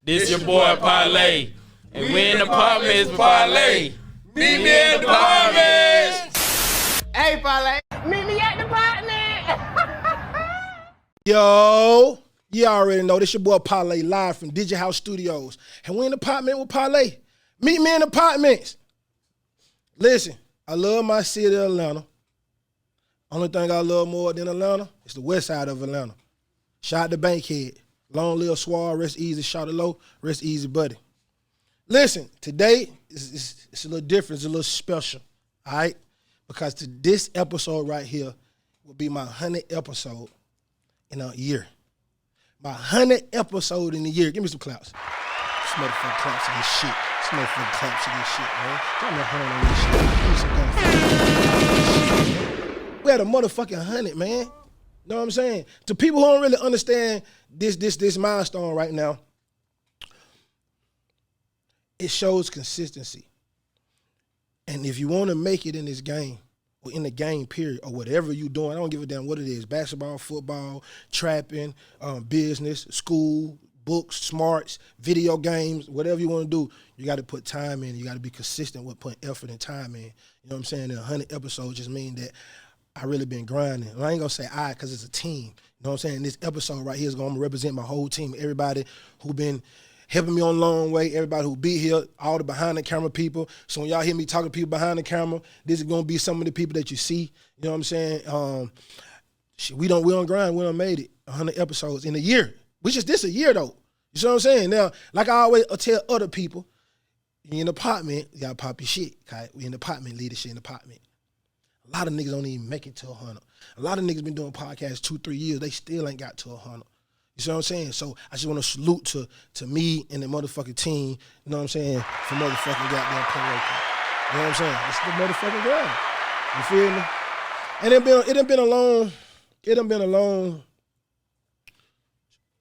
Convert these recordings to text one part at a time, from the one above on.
This your boy Parlay. And we in the Partments with Parlay. Meet me in the Partments. Hey, Parlay. Meet me at the Partments. Yo, you already know this your boy Parlay live from Digi House Studios. And we in the Partment with Parlay. Meet me in the Partments. Listen, I love my city of Atlanta. Only thing I love more than Atlanta is the west side of Atlanta. Shout out to Bankhead. Long live Swar, rest easy, shout it low, rest easy, buddy. Listen, today it's a little different, it's a little special, all right? Because this episode right here will be my 100th episode in a year. My 100th episode in a year. Give me some claps. Some motherfucking claps in this shit. Some motherfucking claps in this shit, man. Drop me a hand on this shit. Give me some gunfire. We had a motherfucking 100, man. Know what I'm saying? To people who don't really understand this milestone right now, it shows consistency. And if you want to make it in this game, or in the game period, or whatever you're doing, I don't give a damn what it is, basketball, football, trapping, business, school, books, smarts, video games, whatever you want to do, you got to put time in. You got to be consistent with putting effort and time in. You know what I'm saying? And 100 episodes just mean that I really been grinding. And I ain't gonna say I, because it's a team. You know what I'm saying? This episode right here is gonna represent my whole team. Everybody who been helping me on a long way, everybody who be here, all the behind the camera people. So when y'all hear me talking to people behind the camera, this is gonna be some of the people that you see. You know what I'm saying? We don't grind. We done made it 100 episodes in a year. This a year though. You see what I'm saying? Now, like I always tell other people, you in the apartment, you gotta pop your shit. Okay? We in the apartment, lead the shit in the apartment. A lot of niggas don't even make it to 100. A lot of niggas been doing podcasts 2-3 years. They still ain't got to 100. You see what I'm saying? So I just want to salute to me and the motherfucking team, you know what I'm saying, for motherfucking goddamn Parlay. You know what I'm saying? It's the motherfucking grind. You feel me? And it done been a long,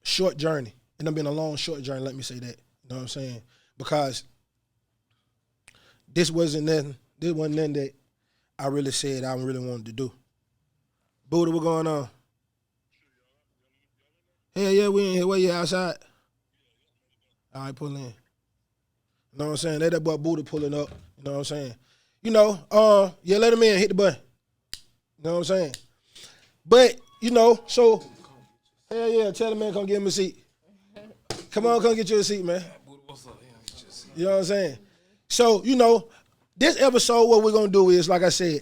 short journey. It done been a long, short journey, let me say that. You know what I'm saying? Because this wasn't nothing that I really said I really wanted to do. Buddha, what going on? Hell yeah, we in here. Where you outside? All right, pull in. You know what I'm saying? That boy Buddha pulling up. You know what I'm saying? You know, yeah, let him in. Hit the button. You know what I'm saying? But, you know, so, hell yeah, tell the man come get him a seat. Come on, come get you a seat, man. What's up? You know what I'm saying? So, you know, this episode, what we're going to do is, like I said,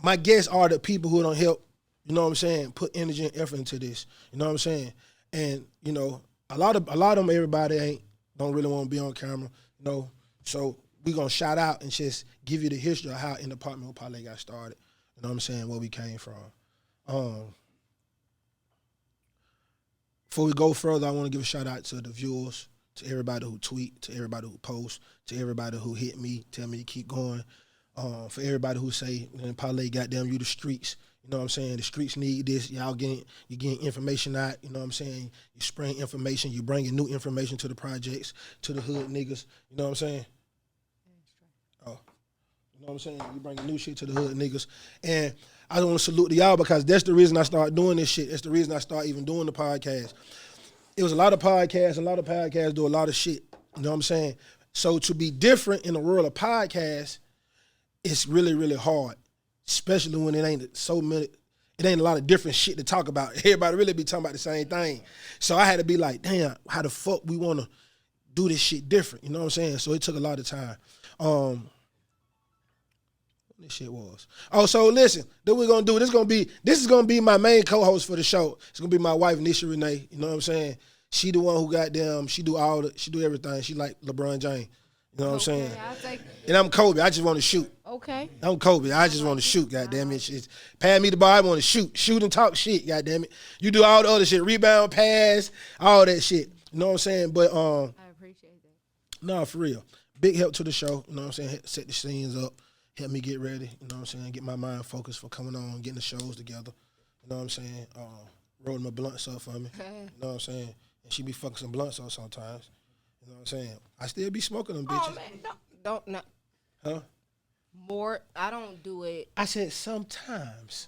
my guests are the people who don't help, you know what I'm saying, put energy and effort into this. You know what I'm saying? And, you know, a lot of them, everybody don't really want to be on camera, you know. So we're going to shout out and just give you the history of how in the Partment with Parlay got started. You know what I'm saying? Where we came from. Before we go further, I want to give a shout out to the viewers, to everybody who tweet, to everybody who post, to everybody who hit me, tell me to keep going. For everybody who say, Parlay, goddamn you the streets. You know what I'm saying? The streets need this. Y'all getting information out. You know what I'm saying? You spreading information. You bringing new information to the projects, to the hood niggas. You know what I'm saying? Oh, you know what I'm saying? You bringing new shit to the hood niggas. And I want to salute to y'all because that's the reason I started doing this shit. That's the reason I started even doing the podcast. It was a lot of podcasts. A lot of podcasts do a lot of shit. You know what I'm saying? So to be different in the world of podcasts, it's really, really hard, especially when it ain't a lot of different shit to talk about. Everybody really be talking about the same thing. So I had to be like, damn, how the fuck we want to do this shit different? You know what I'm saying? So it took a lot of time. What this shit was. Oh, so listen, then we're going to do, this is going to be my main co-host for the show. It's going to be my wife, Nisha Renee. You know what I'm saying? She the one who she do everything. She like LeBron James. You know what I'm saying? And I'm Kobe. I just want to shoot. Okay. I'm Kobe. I just want to shoot, goddamn it. Pass me the ball. I want to shoot. Shoot and talk shit, goddamn it. You do all the other shit. Rebound, pass, all that shit. You know what I'm saying? But I appreciate that. No, for real. Big help to the show. You know what I'm saying? Set the scenes up. Help me get ready. You know what I'm saying? Get my mind focused for coming on, getting the shows together. You know what I'm saying? Rolling my blunts up for me. You know what I'm saying? And she be fucking some blunts up sometimes. You know what I'm saying? I still be smoking them bitches. Oh, man, don't. Huh? More, I don't do it. I said sometimes.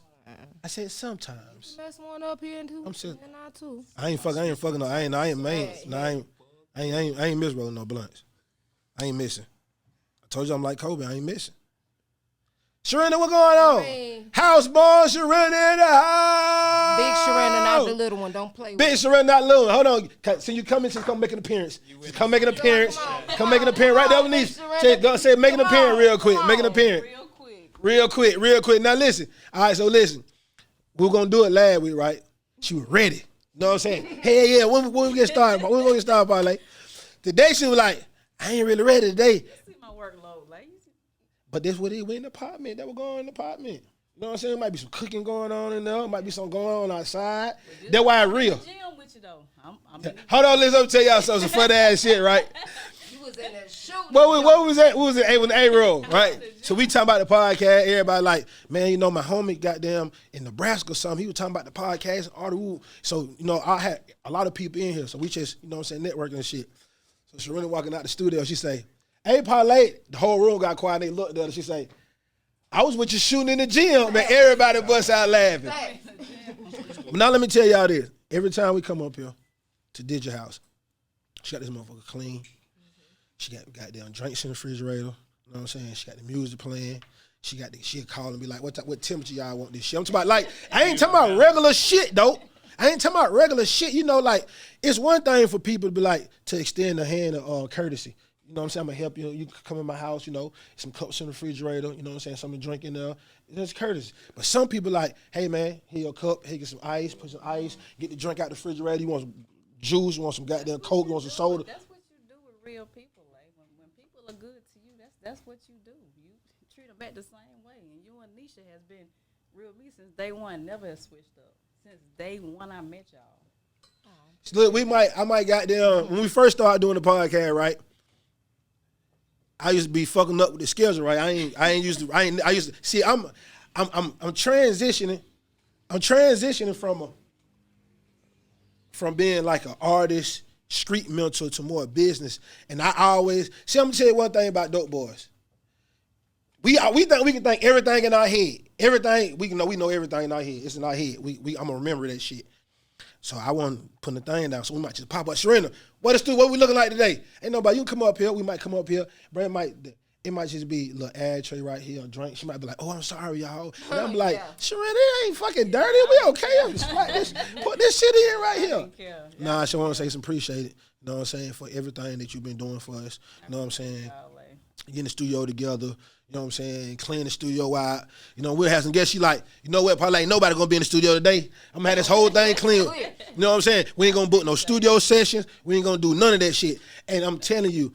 I said sometimes. Mess one up here and too. I'm saying, and I too. I ain't fucking no. I ain't man. No, I I ain't miss rolling no blunts. I ain't missing. I told you I'm like Kobe. I ain't missing. Sharina, what going on? Hey. House boy, Sharina in the house. Big Sharina, not the little one. Don't play with Big Sharina, not little one. Hold on. So you come in, just come make an appearance. Just come make an appearance. Come make an appearance right there underneath. Say make an appearance real quick. Make an appearance. Real quick. Now listen. All right, so listen. We were going to do it last week, right? She was ready. You know what I'm saying? Hey, yeah, when we get started, when we going to get started, Parlay? Today she was like, I ain't really ready today. See my workload, lazy. But that's what it was in the apartment. That was going in the apartment. You know what I'm saying? Might be some cooking going on in there. Might be something going on outside. That's why it's real. Gym with you though. Hold on, let me tell y'all some funny ass shit, right? you was in there shooting. What was that? What was it? When the A roll, right? So we talking about the podcast. Everybody like, man, you know, my homie goddamn in Nebraska or something. He was talking about the podcast and all the rules. So, you know, I had a lot of people in here. So we just, you know what I'm saying, networking and shit. So Sharina walking out the studio, she say, hey, Parlay. The whole room got quiet. They looked at her. She say, I was with you shooting in the gym, man. Everybody bust out laughing. But now let me tell y'all this. Every time we come up here to Digi House, she got this motherfucker clean. She got goddamn drinks in the refrigerator. You know what I'm saying? She got the music playing. She'll call and be like, what temperature y'all want this shit? I'm talking about, like, I ain't talking about regular shit, though. I ain't talking about regular shit. You know, like, it's one thing for people to be like, to extend a hand of courtesy. You know what I'm saying? I'm going to help you. You can come in my house, you know, some cups in the refrigerator, you know what I'm saying? Something to drink in there. That's courtesy. But some people like, hey, man, here your cup. Here, get some ice. Put some ice. Get the drink out the refrigerator. You want some juice. You want some goddamn Coke. You want some soda. That's what you do with real people. Like when people are good to you, that's what you do. You treat them back the same way. And you and Nisha has been real me since day one. Never has switched up. Since day one I met y'all. Look, I might goddamn, when we first started doing the podcast, right? I used to be fucking up with the schedule, right? I used to see. I'm transitioning. I'm transitioning from being like an artist, street mentor to more business. And I always see. I'm gonna tell you one thing about Dope Boys. We think we can think everything in our head. Everything we know everything in our head. It's in our head. I'm gonna remember that shit. So I wasn't putting the thing down. So we might just pop up. Sharina, what we looking like today? Ain't nobody. You can come up here. We might come up here. But it might just be a little ad tray right here, a drink. She might be like, oh, I'm sorry, y'all. And I'm like, Sharina, it ain't fucking dirty. We okay. Put this shit in right here. Nah, she want to say some appreciate it. You know what I'm saying? For everything that you've been doing for us. You know what I'm saying? Getting the studio together. You know what I'm saying? Clean the studio out. You know, we'll have some guests. She like, you know what, Parlay, ain't nobody gonna be in the studio today. I'm gonna have this whole thing clean. You know what I'm saying? We ain't gonna book no studio sessions. We ain't gonna do none of that shit. And I'm telling you,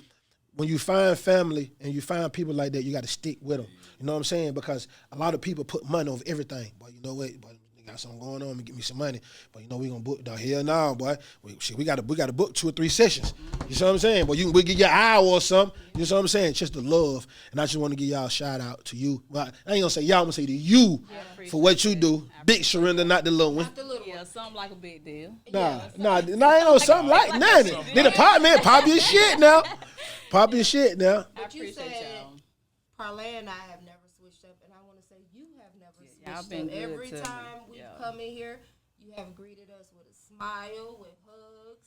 when you find family and you find people like that, you gotta stick with them. You know what I'm saying? Because a lot of people put money over everything. But you know what? Boy, they got something going on. Get me some money. But you know we gonna book the hell now, boy. We gotta book 2 or 3 sessions. You know what I'm saying? But we give you an hour or something. You know what I'm saying? Just the love. And I just want to give y'all a shout out to you. Well, I ain't gonna say y'all, I'm gonna say to you for what you do. Big Sharina, not the little one. Yeah, something like a big deal. Nah, ain't no something like nothing. Then the apartment, pop your shit now. Pop your shit now. But you said Parlay and I have never switched up, and I want to say you have never switched up. Every time we come in here, you have greeted us with a smile, with hugs,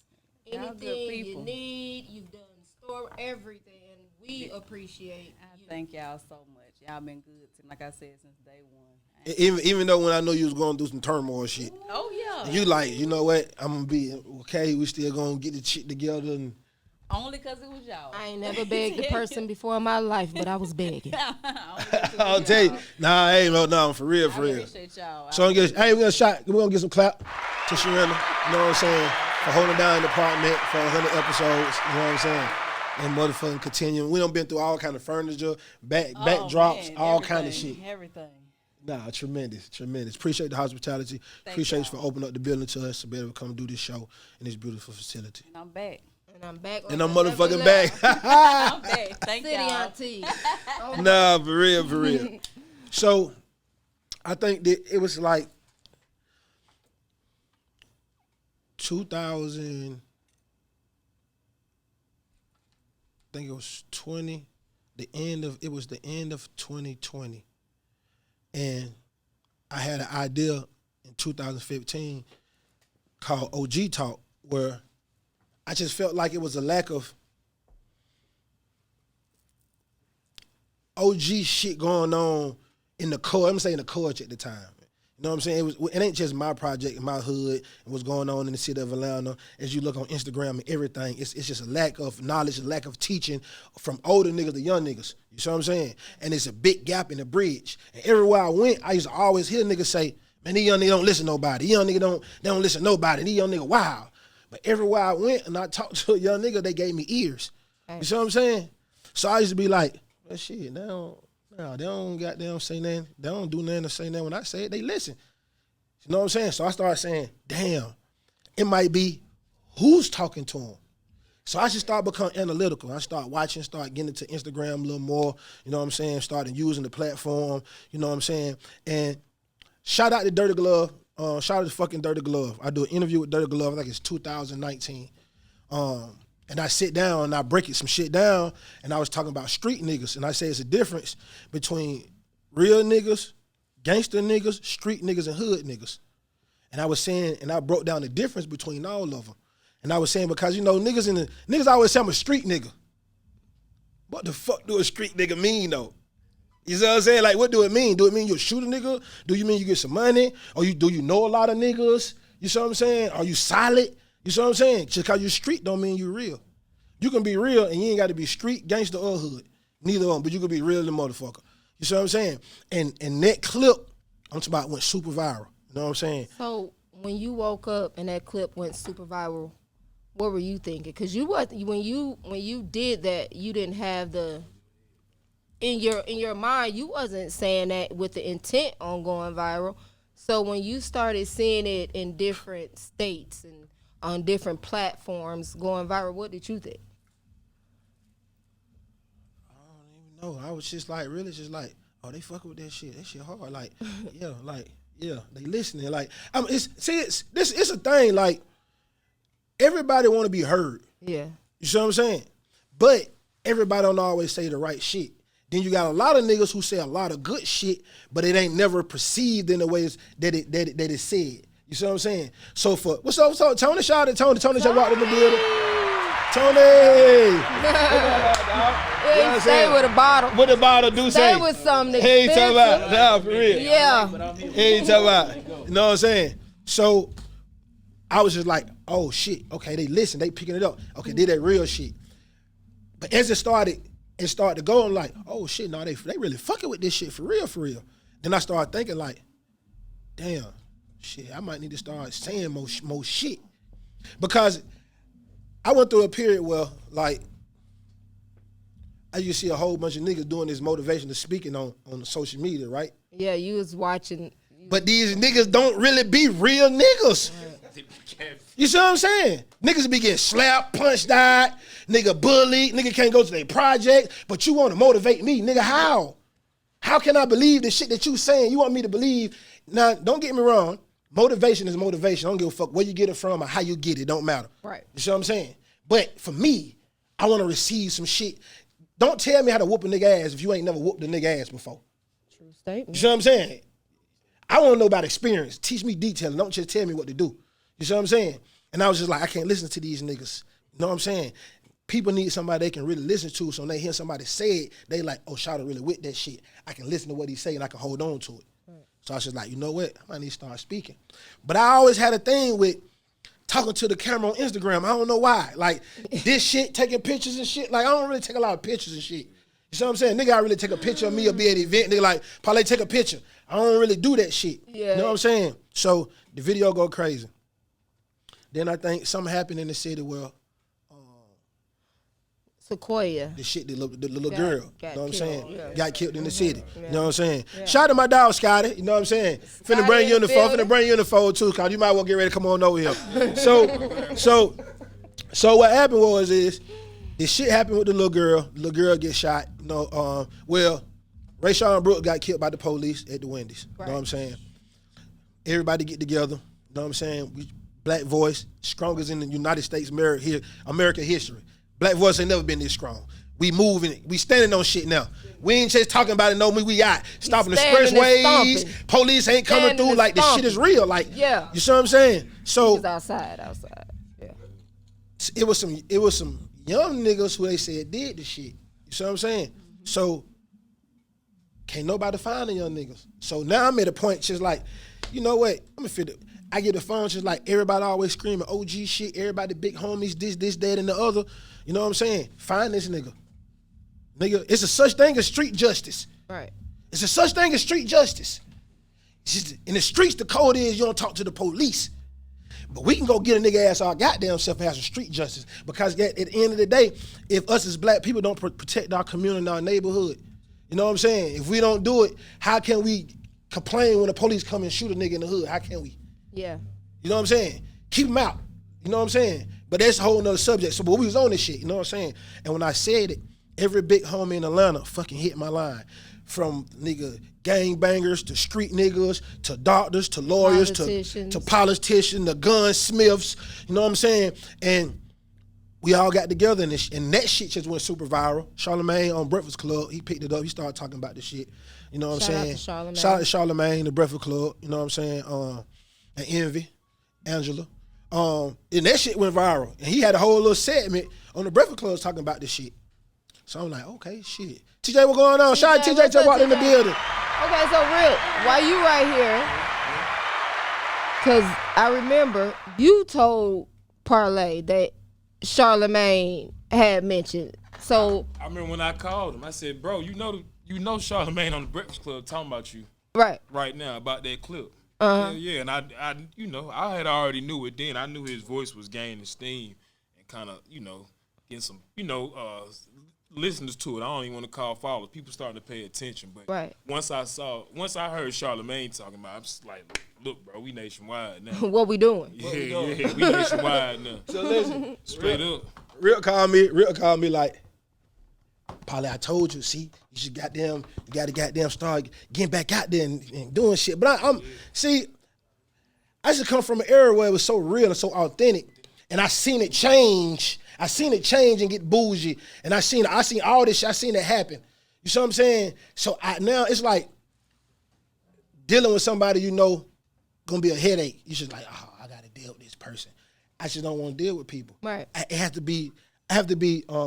anything you need. You've done store everything, and we appreciate. Thank y'all so much. Y'all been good to me, like I said, since day one. Even though when I know you was going through some turmoil shit. Oh yeah. You like, you know what? I'm gonna be okay. We still gonna get the shit together and. Only because it was y'all. I ain't never begged a person before in my life, but I was begging. I'll tell you. Nah, hey, no, for real. I appreciate y'all. So we're gonna get some clap to Sharina, you know what I'm saying, for holding down the apartment for 100 episodes, you know what I'm saying? And motherfucking continuing. We done been through all kind of furniture, backdrops, all kind of shit. Everything. Nah, tremendous. Appreciate the hospitality. Appreciate you for opening up the building to us to be able to come do this show in this beautiful facility. And I'm back. And I'm motherfucking back. I'm back. Thank City y'all. Auntie. Nah, for real. So, I think that it was like 2000. I think it was 20. It was the end of 2020, and I had an idea in 2015 called OG Talk, where I just felt like it was a lack of OG shit going on in the culture. I'm saying the culture at the time. You know what I'm saying? It ain't just my project in my hood and what's going on in the city of Atlanta. As you look on Instagram and everything, it's just a lack of knowledge, a lack of teaching from older niggas to young niggas. You see what I'm saying? And it's a big gap in the bridge. And everywhere I went, I used to always hear niggas say, man, these young niggas don't listen to nobody. These young niggas don't listen to nobody. These young niggas wild. But everywhere I went and I talked to a young nigga, they gave me ears. You see what I'm saying? So I used to be like, well, shit, they don't goddamn say nothing. They don't do nothing to say nothing. When I say it, they listen. You know what I'm saying? So I started saying, damn, it might be who's talking to them. So I should start becoming analytical. I start watching, start getting into Instagram a little more. You know what I'm saying? Starting using the platform. You know what I'm saying? And shout out to Dirty Glove. Shout out to fucking Dirty Glove. I do an interview with Dirty Glove, I think it's 2019. And I sit down and I break some shit down, and I was talking about street niggas, and I say it's a difference between real niggas, gangster niggas, street niggas, and hood niggas. And I was saying, and I broke down the difference between all of them. And I was saying, because, you know, niggas always say I'm a street nigga. What the fuck do a street nigga mean, though? You know what I'm saying? Like, what do it mean? Do it mean you a shooter nigga? Do you mean you get some money? Or do you know a lot of niggas? You see what I'm saying? Are you solid? You see what I'm saying? Just because you're street don't mean you real. You can be real and you ain't got to be street, gangster, or hood. Neither of them, but you can be real than motherfucker. You see what I'm saying? And that clip, I'm talking about, went super viral. You know what I'm saying? So when you woke up and that clip went super viral, what were you thinking? Because when you did that, you didn't have in your mind, you wasn't saying that with the intent on going viral. So when you started seeing it in different states and on different platforms going viral, what did you think? I don't even know. I was just like, really just like, oh, they fucking with that shit. That shit hard. Like, yeah, they listening. Like, it's a thing. Like, everybody want to be heard. Yeah. You see what I'm saying? But everybody don't always say the right shit. Then you got a lot of niggas who say a lot of good shit, but it ain't never perceived in the ways that it said. You see what I'm saying? So what's up, Tony? Shout out to Tony. Tony just walked in the building. Tony! Stay with a bottle. What the bottle do say? Stay with something. He ain't talking about, nah, for real. Yeah. He ain't talking about, you know what I'm saying? So I was just like, oh shit, okay, they listen, they picking it up. Okay, did that real shit. But as it started to go, I'm like, oh shit, no, they really fucking with this shit for real. Then I started thinking like, damn, shit, I might need to start saying more shit. Because I went through a period where, like, I used to see a whole bunch of niggas doing this motivational speaking on social media, right? Yeah, you was watching. But these niggas don't really be real niggas. You see what I'm saying? Niggas be getting slapped, punched out, nigga bullied, nigga can't go to their project, but you want to motivate me. Nigga, how? How can I believe the shit that you saying? You want me to believe? Now, don't get me wrong. Motivation is motivation. I don't give a fuck where you get it from or how you get it. Don't matter. Right. You see what I'm saying? But for me, I want to receive some shit. Don't tell me how to whoop a nigga ass if you ain't never whooped a nigga ass before. True statement. You see what I'm saying? I want to know about experience. Teach me detailing. Don't just tell me what to do. You see what I'm saying? And I was just like, I can't listen to these niggas. You know what I'm saying? People need somebody they can really listen to, so when they hear somebody say it, they like, oh, Shawty really with that shit. I can listen to what he's saying, I can hold on to it. Right. So I was just like, you know what? I might need to start speaking. But I always had a thing with talking to the camera on Instagram. I don't know why. Like, this shit, taking pictures and shit. Like, I don't really take a lot of pictures and shit. You see what I'm saying? Nigga, I really take a picture of me or be at an event. Nigga, like, Parlae, take a picture. I don't really do that shit. Yeah. You know what I'm saying? So the video go crazy. Then I think something happened in the city where Sequoia. The shit, the little girl, you know what I'm saying? Yeah. Got killed in the city. Yeah. You know what I'm saying? Yeah. Shout out to my dog, Scotty. You know what I'm saying? Finna bring you in the fold. Finna bring you in the fold too, cause you might well get ready to come on over here. So what happened was this shit happened with the little girl. The little girl get shot. You know, Rayshawn Brooks got killed by the police at the Wendy's. Right. You know what I'm saying? Everybody get together. You know what I'm saying? Black voice, strongest in the United States American history. Black voice ain't never been this strong. We moving, we standing on shit now. We ain't just talking about it no more. We out stopping the expressways. Police ain't coming through. Like, this shit is real. Like, yeah. You see what I'm saying? So outside. Yeah. it was some young niggas who they said did the shit. You see what I'm saying? Mm-hmm. So can't nobody find the young niggas. So now I'm at a point just like, you know what? I'm gonna fit it. I get the phone just like everybody always screaming OG shit, everybody big homies, this, that, and the other. You know what I'm saying? Find this nigga. Nigga, it's a such thing as street justice. Right. It's a such thing as street justice. In the streets, the code is you don't talk to the police. But we can go get a nigga ass our goddamn self and have some street justice. Because at the end of the day, if us as black people don't protect our community and our neighborhood, you know what I'm saying? If we don't do it, how can we complain when the police come and shoot a nigga in the hood? How can we? Yeah. You know what I'm saying? Keep them out. You know what I'm saying? But that's a whole nother subject. So, but we was on this shit, you know what I'm saying? And when I said it, every big homie in Atlanta fucking hit my line. From nigga gangbangers to street niggas to doctors to lawyers to politicians to gunsmiths, you know what I'm saying? And we all got together and that shit just went super viral. Charlamagne on Breakfast Club, he picked it up, he started talking about the shit. You know what I'm saying? Shout out to Charlamagne, the Breakfast Club, you know what I'm saying? And Envy, Angela. And that shit went viral. And he had a whole little segment on the Breakfast Club talking about this shit. So I'm like, okay, shit. TJ, what going on? Shout out to TJ walked in the building. Okay, so real, while you right here, because I remember you told Parlay that Charlamagne had mentioned. So I remember when I called him, I said, bro, you know Charlamagne on the Breakfast Club talking about you right now about that clip. Yeah, and I had already knew it then. I knew his voice was gaining steam and kind of, getting some, listeners to it. I don't even want to call followers. People starting to pay attention. But once I heard Charlamagne talking about it, I'm just like, look, bro, we nationwide now. What we doing? Yeah, we nationwide now. So listen, straight up. Real called me like, Parlay, I told you, see, you gotta goddamn start getting back out there and doing shit. But I just come from an era where it was so real and so authentic, and I seen it change. I seen it change and get bougie, and I seen all this shit. I seen it happen. You see what I'm saying? So now it's like dealing with somebody gonna be a headache. You just like, oh, I gotta deal with this person. I just don't want to deal with people. Right. I have to be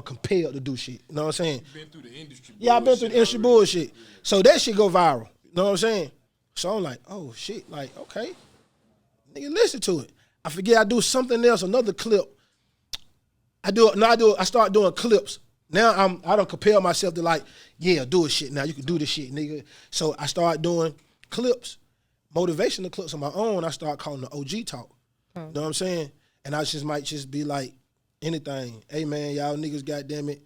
compelled to do shit. You know what I'm saying? You've been through the industry. Yeah, I've been through the industry bullshit. So that shit go viral. You know what I'm saying? So I'm like, oh shit, like, okay. Nigga, listen to it. I forget I do something else, another clip. I start doing clips. Now I don't compel myself to like, yeah, do a shit now. You can do this shit, nigga. So I start doing clips, motivational clips on my own. I start calling the OG talk. You know what I'm saying? And I might just be like anything. Hey man, y'all niggas, goddamn it.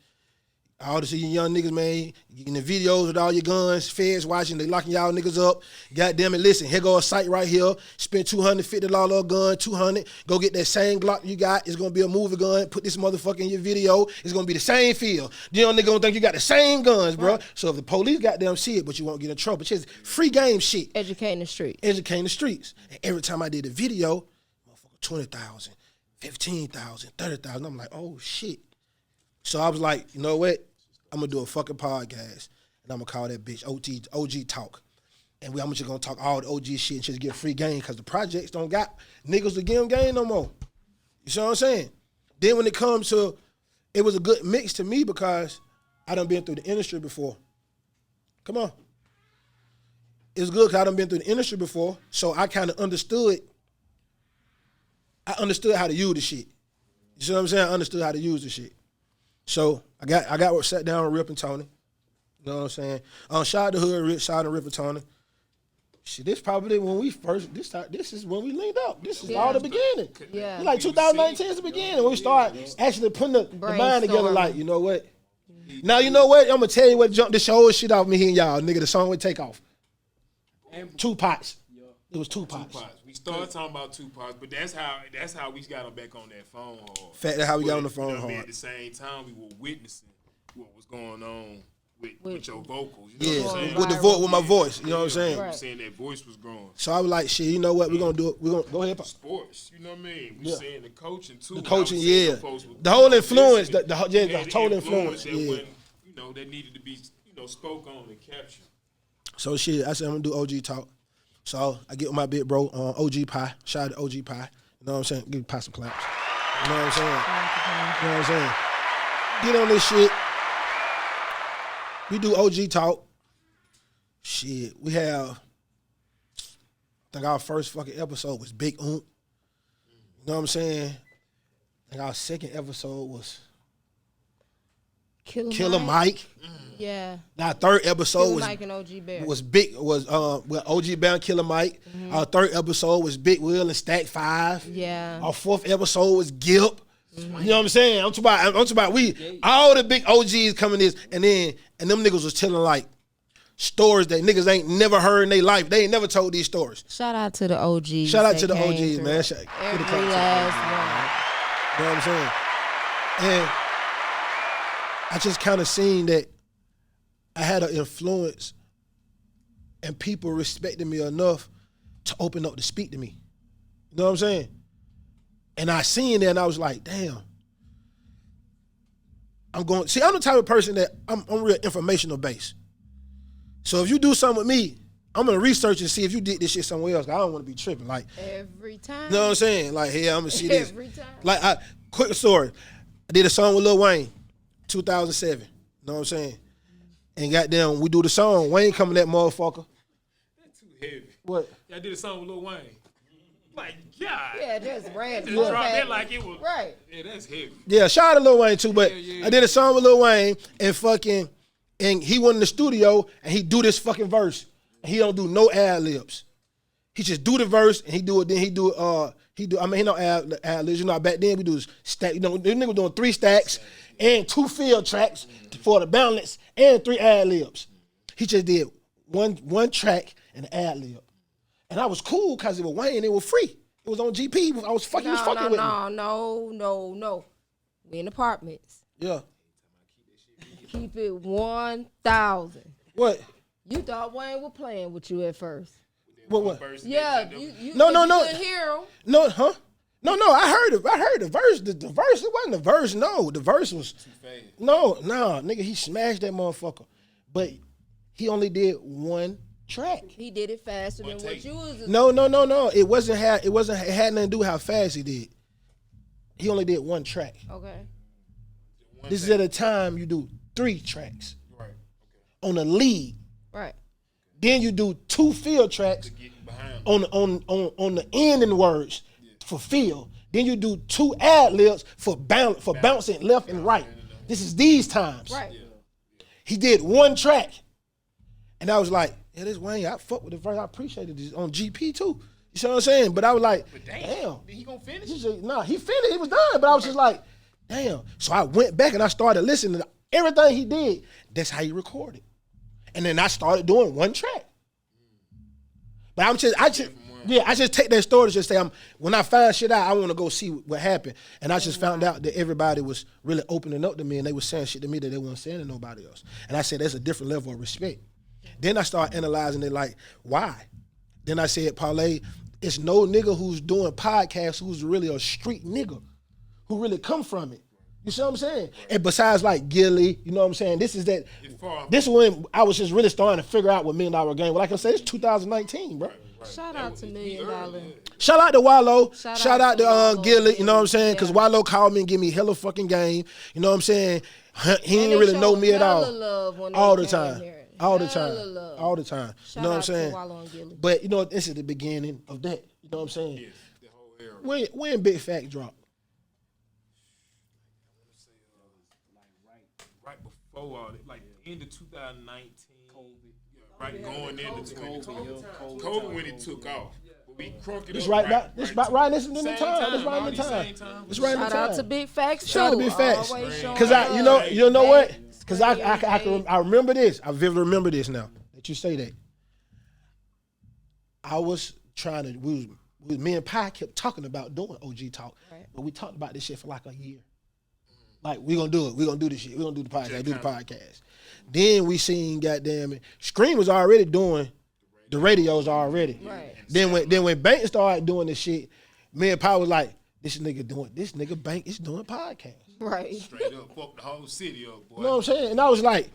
All the young niggas, man, in the videos with all your guns, feds watching, they locking y'all niggas up. Goddamn it, listen, here go a site right here. Spend $250 a gun, $200. Go get that same Glock you got. It's gonna be a movie gun. Put this motherfucker in your video. It's gonna be the same feel. The young nigga gonna think you got the same guns, bro. Right. So if the police goddamn see it, but you won't get in trouble. It's just free game shit. Educating the streets. Educating the streets. And every time I did a video, motherfucker, 20,000, 15,000, 30,000. I'm like, oh shit. So I was like, you know what? I'm gonna do a fucking podcast, and I'm gonna call that bitch OG Talk. And I'm just gonna talk all the OG shit and just get free game, because the projects don't got niggas to give them game no more. You see what I'm saying? Then when it comes to, it was a good mix to me because I done been through the industry before. Come on. It was good because I done been through the industry before, so I kind of understood. I understood how to use the shit. You see what I'm saying? I understood how to use the shit. So I got sat down with Rip and Tony. You know what I'm saying? Shout out to Hood Rip, shout out to Rip and Tony. Shit, this probably when we first, this is when we linked up. This is all the beginning. Yeah. Like 2019 is the beginning. When we start actually putting the mind together, like, you know what? Now, you know what? I'm going to tell you what jumped this whole shit off me here and y'all, nigga. The song would take off. 2 pots. It was 2 pots. We started talking about 2 pots, but that's how we got them back on that phone hard. Fact, that's how we got on the phone hard. At the same time, we were witnessing what was going on with your vocals. You know what I'm saying? With my voice. You know what I'm saying? Right. Saying that voice was growing. So I was like, shit, you know what? We're going to do it. We're going to go ahead. Sports, you know what I mean? We're saying the coaching, too. The coaching, yeah. The whole influence, the total influence. Yeah. That needed to be, spoke on and captured. So shit, I said I'm going to do OG Talk. So I get with my big bro, OG Pie. Shout out to OG Pie. You know what I'm saying? Give Pie some claps. You know what I'm saying? You know what I'm saying? Get on this shit. We do OG talk. Shit, we have, I think our first fucking episode was Big Oomp. You know what I'm saying? I think our second episode was Killer Mike. Yeah. Our third episode Killer Mike and OG Bear. was OG Bear and Killer Mike. Mm-hmm. Our third episode was Big Will and Stack 5. Yeah. Our fourth episode was Gilp. Mm-hmm. You know what I'm saying? I'm talking about we all the big OGs coming in, and them niggas was telling like stories that niggas ain't never heard in their life. They ain't never told these stories. Shout out to the OGs. Shout out to the OGs, man. Every last one. You know what I'm saying? And I just kind of seen that I had an influence and people respected me enough to open up to speak to me. You know what I'm saying? And I seen that and I was like, damn. I'm the type of person that I'm real informational based. So if you do something with me, I'm gonna research and see if you did this shit somewhere else. I don't want to be tripping. Like every time. You know what I'm saying? Like, hey, I'm gonna see this. Every time. Like, quick story. I did a song with Lil Wayne, 2007. You know what I'm saying? And goddamn, we do the song. Wayne coming that motherfucker. That's too heavy. What? I did a song with Lil Wayne. Like, God. Yeah, just random. Just dropped that like it was. Right. Yeah, that's heavy. Yeah, shout out to Lil Wayne too, but I did a song with Lil Wayne and he went in the studio and he do this fucking verse. And he don't do no ad-libs. He just do the verse and he do it, then he don't ad-libs. You know, back then we do stack, you know, this nigga doing 3 stacks and 2 field tracks for the balance and 3 ad-libs. He just did one track and an ad-lib. And I was cool because it was Wayne, it was free. It was on GP. He was fucking with me. No. We in apartments. Yeah. Keep it 1,000. What? You thought Wayne was playing with you at first. What? Yeah. You No. couldn't hear him. No, huh? No, I heard the verse. The verse, it wasn't the verse, no. The verse was too fast. No, nigga, he smashed that motherfucker. But he only did 1 track. He did it faster than what you was. No. It had nothing to do with how fast he did. He only did 1 track. Okay. This is at a time you do 3 tracks. Right. Okay. On the lead. Right. Then you do 2 field tracks on the ending words for field. Then you do 2 ad-libs for bouncing left and right. This is these times. Right. He did 1 track. And I was like, yeah, this Wayne, I fuck with the verse. I appreciated this on GP too. You see what I'm saying? But I was like, damn. He gonna finish? He finished. He was done. But I was just like, damn. So I went back and I started listening to everything he did. That's how he recorded. And then I started doing 1 track. But I just take that story to just say, when I find shit out, I want to go see what happened. And I just found out that everybody was really opening up to me and they were saying shit to me that they weren't saying to nobody else. And I said, that's a different level of respect. Then I started analyzing it like, why? Then I said, Parlay, it's no nigga who's doing podcasts who's really a street nigga, who really come from it. You see what I'm saying? And besides like Gilly, you know what I'm saying? This is when I was just really starting to figure out what $1 Million Game. Well, like I said, it's 2019, bro. Shout out to $1 Million. Shout out to Wallow. Shout out to Gilly, you know what I'm saying? Because Wallow called me and gave me hella fucking game. You know what I'm saying? He didn't really know me at all. All the time. All the time. You know what I'm saying? But you know, this is the beginning of that. You know what I'm saying? Yes, the whole era. When Big Fact dropped? Right before all that, like end of 2019. Right going into 2020. COVID when it took off. But we crunk it It's up. right now. It's right in the time. It's right in the time. It's right in the time. Shout out to Big Facts. Shout out to Big Facts. Because you know what? Because I remember this. I vividly remember this now that you say that. I was trying to, me and Pi kept talking about doing OG Talk. Right. But we talked about this shit for like a year. Like, we're going to do it. We're going to do this shit. We're going to do the podcast. Then we seen, goddamn it, Scream was already doing the radios already. Right. Then when Bank started doing this shit, me and Pi was like, this nigga Bank is doing podcasts. Right. Straight up, fuck the whole city up, boy. You know what I'm saying? And I was like,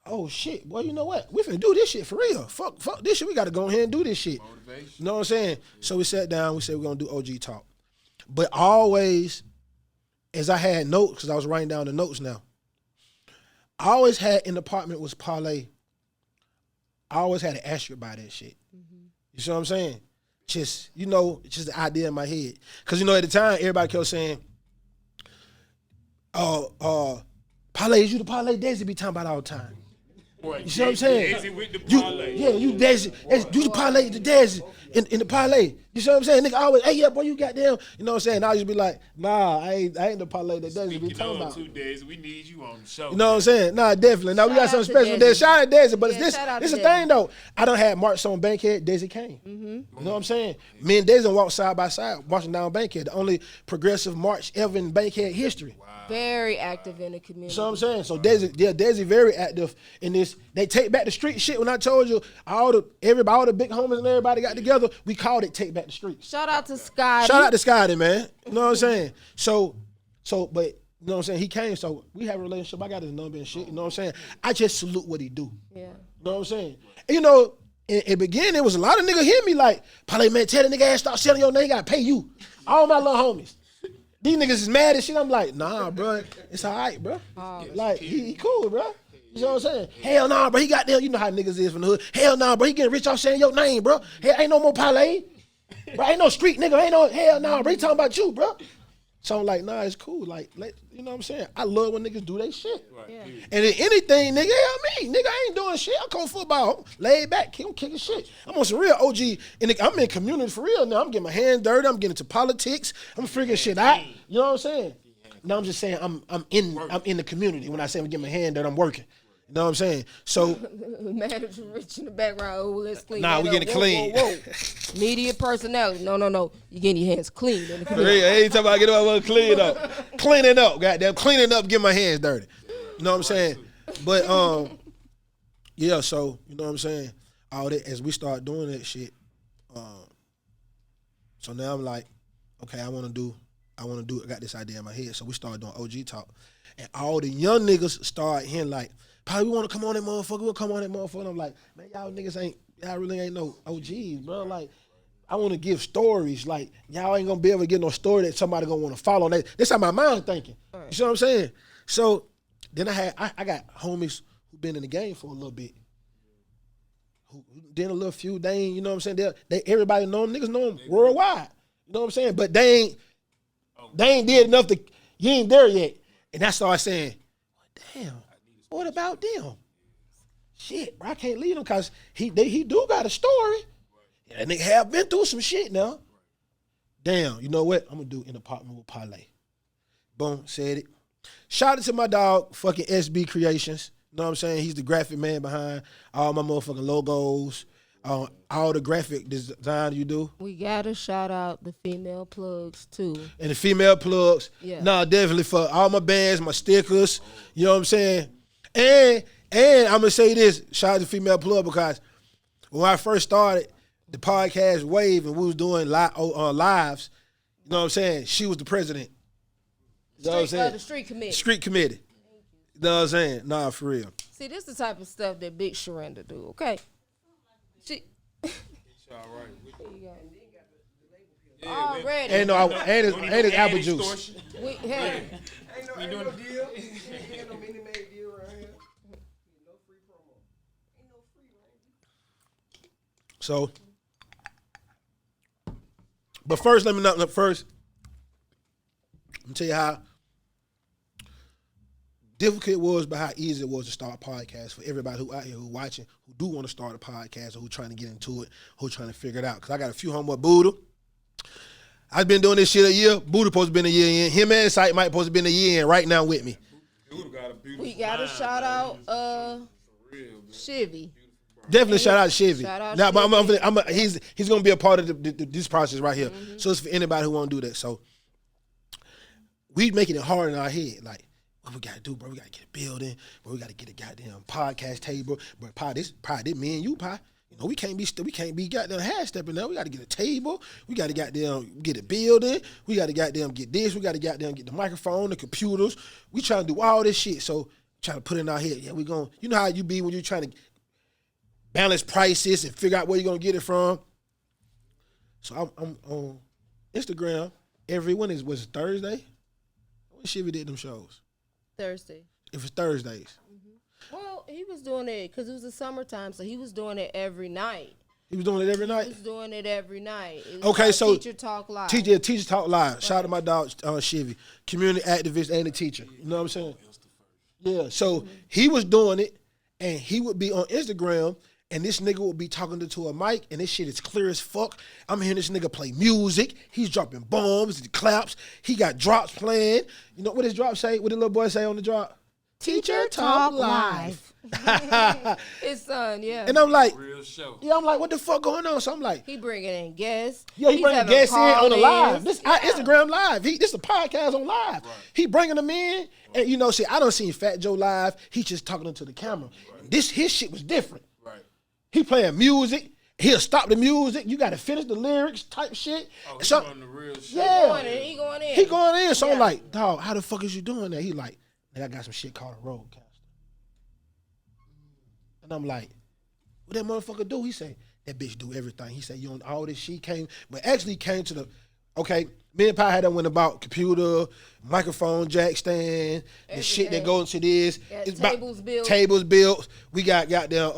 oh shit, boy, you know what? We finna do this shit for real. Fuck this shit. We gotta go ahead and do this shit. Motivation. You know what I'm saying? So we sat down, we said we're gonna do OG Talk. But always as I had notes, because I was writing down the notes now, I always had in the apartment was Parlay. I always had an asterisk by that shit. Mm-hmm. You see what I'm saying? Just, just the idea in my head. Because, at the time, everybody kept saying, Parlay, is you the Parlay Desi be talking about all the time. Boy, you see what I'm saying? Desi with the parlay. You Desi. You the Parlay, the Desi in the Parlay. You see what I'm saying? Nigga always, hey, yeah, boy, you goddamn. You know what I'm saying? I used to be like, nah, I ain't the Parlay that Desi be talking about. 2 days, we need you on the show. You know what I'm saying? Nah, definitely. Now we got something special there. Shout out to Desi, but this the thing though. I done had March on Bankhead, Desi came. Mm-hmm. You know what I'm saying? Me and Desi walked side by side, marching down Bankhead, the only progressive march ever in Bankhead history. Wow. Very active in the community. You know what I'm saying? So Desi very active in this. They take back the street shit. When I told you all the big homies and everybody got together, we called it Take Back the Street. Shout out to Scotty. Shout out to Scotty, man. You know what I'm saying? So, but you know what I'm saying? He came, so we have a relationship. I got his number and shit. You know what I'm saying? I just salute what he do. Yeah. You know what I'm saying? And, in the beginning, there was a lot of niggas hit me like, Parlay, man, tell the nigga ass start selling your name, he gotta pay you. All my little homies. These niggas is mad as shit. I'm like, nah, bro, it's all right, bro. Like, he cool, bro. You know what I'm saying? Hell nah, bro, he got there. You know how niggas is from the hood. Hell nah, bro, he getting rich off saying your name, bro. Hell, ain't no more Parlay. Bro, ain't no street nigga. Ain't no, hell nah, bro, he talking about you, bro. So I'm like, nah, it's cool. Like, you know what I'm saying? I love when niggas do their shit. Right. Yeah. And if anything, nigga, me. Nigga, I ain't doing shit. I call football. I'm laid back. I'm kicking shit. I'm on some real OG. I'm in community for real now. I'm getting my hands dirty. I'm getting into politics. I'm figuring shit out. You know what I'm saying? No, I'm just saying I'm in the community. When I say I'm getting my hand dirty, I'm working. You know what I'm saying? So manager Rich in the background. Oh, let's clean. Nah, we getting clean. Whoa. Media personality. No. You getting your hands clean. I ain't talking about getting my clean up. Cleaning up, goddamn. Cleaning up, get my hands dirty. You know what I'm saying? But yeah. So you know what I'm saying? All that as we start doing that shit. So now I'm like, okay, I want to do. I got this idea in my head. So we started doing OG talk, and all the young niggas start hearing like, Probably we want to come on that motherfucker. We'll come on that motherfucker. And I'm like, man, y'all really ain't no OGs, bro. Like, I want to give stories. Like, y'all ain't gonna be able to get no story that somebody gonna want to follow. That's how my mind thinking. Right. You see what I'm saying? So then I got homies who been in the game for a little bit. Who did a little few. They ain't, you know what I'm saying? They everybody know them. Niggas know them worldwide. You know what I'm saying? But they ain't did enough to. You ain't there yet. And I started saying, well, damn. What about them? Shit, bro, I can't leave them because he do got a story. And they have been through some shit now. Damn, you know what? I'm going to do an apartment with Parlay. Boom, said it. Shout out to my dog, fucking SB Creations. You know what I'm saying? He's the graphic man behind all my motherfucking logos, all the graphic design you do. We got to shout out the female plugs, too. And the female plugs. Yeah. No, definitely for all my bands, my stickers. You know what I'm saying? And I'm going to say this, shout out to female plug, because when I first started the podcast wave and we was doing lives, you know what I'm saying, she was the president. You know what I'm saying? The street committee. Street committee. You know what I'm saying? Nah, for real. See, this is the type of stuff that Big Sharenda do, okay? She... It's all right. There you go. Yeah, already. Ain't his apple juice. Ain't no deal. Ain't no mini made deal right here. No free promo. Ain't no free, right? So, but first, let me tell you how difficult it was, but how easy it was to start a podcast for everybody who out here who watching, who do want to start a podcast, or who trying to get into it, who trying to figure it out. Because I got a few homeboy Buddha. I've been doing this shit a year. Buddha supposed to been a year in. Him and Sight Mike supposed to been a year in right now with me. We got to shout out Chivy. Definitely shout out Chivy. Now, but he's gonna be a part of this process right here. Mm-hmm. So it's for anybody who want to do that. So we making it hard in our head, like what we gotta do, bro. We gotta get a building, bro. We gotta get a goddamn podcast table, bro. This me and you, pie. You know we can't be goddamn half stepping now. We gotta get a table. We gotta goddamn get a building. We gotta goddamn get this. We gotta goddamn get the microphone, the computers. We trying to do all this shit. So trying to put in our head. Yeah, we going. You know how you be when you're trying to balance prices and figure out where you're gonna get it from. So I'm on Instagram every was Thursday. When Chevy did them shows? Thursday. If it's Thursdays. Mm-hmm. Well, he was doing it because it was the summertime, so he was doing it every night. He was doing it every night? He was doing it every night. It was Okay, so Teacher Talk Live. Teacher Talk Live. Right. Shout out to my dog, Chevy. Community activist and a teacher. You know what I'm saying? Yeah, so he was doing it, and he would be on Instagram, and this nigga would be talking to a mic, and this shit is clear as fuck. I'm hearing this nigga play music. He's dropping bombs, the claps. He got drops playing. You know what his drop say? What the little boy say on the drop? Teacher Talk Live. His son, yeah. And I'm like, real show. Yeah, I'm like, what the fuck going on? So I'm like, he bringing in guests. Yeah, he bringing guests in on the live. This Instagram live. This a podcast on live. Right. He bringing them in, and you know, see, I don't see Fat Joe live. He just talking to the camera. Right. His shit was different. Right. He playing music. He'll stop the music. You got to finish the lyrics type shit. Oh, he's on the real shit. Yeah, he going in. He going in. So I'm like, dog, how the fuck is you doing that? He like, I got some shit called a roadcaster. And I'm like, what that motherfucker do? He said, that bitch do everything. He said, you on all this shit came, but actually came to the, okay, me and Pi had that went about computer, microphone jack stand, the shit that goes into this. It's tables built. Tables built. We got their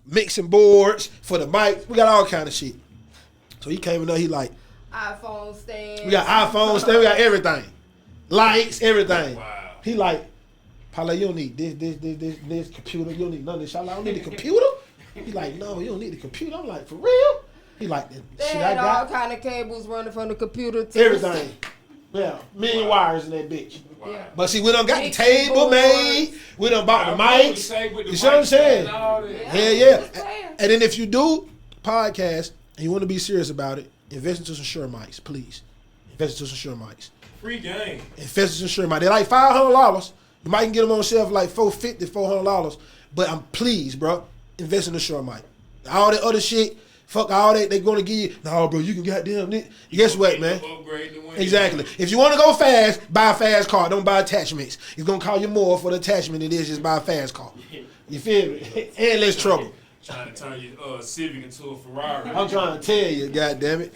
mixing boards for the mic. We got all kind of shit. So he came in there, he like, iPhone stand. We got iPhone stand, we got everything. Lights, everything. Wow. He like, Parlay, you don't need this computer. You don't need none of this. I don't need the computer. He like, no, you don't need the computer. I'm like, for real? He like, the shit I got. All kind of cables running from the computer to everything. Yeah, million wires in that bitch. Wow. Yeah. But see, we done got the table made. We done bought the mics. You see what I'm saying? Yeah. And then if you do podcast and you want to be serious about it, invest into some Shure mics, please. Invest into some Shure mics. Free game. Invest into some Shure mics. They're like $500. You might get them on sale for like $450, $400. But I'm pleased, bro. Invest in the Shure mic. All that other shit, fuck all that. They gonna give you. No, bro, you can goddamn it. Guess what, man? Exactly. If you want to go fast, buy a fast car. Don't buy attachments. It's gonna cost you more for the attachment than it is just buy a fast car. You feel me? And less trouble. Trying to turn your Civic into a Ferrari. I'm trying to tell you, goddamn it.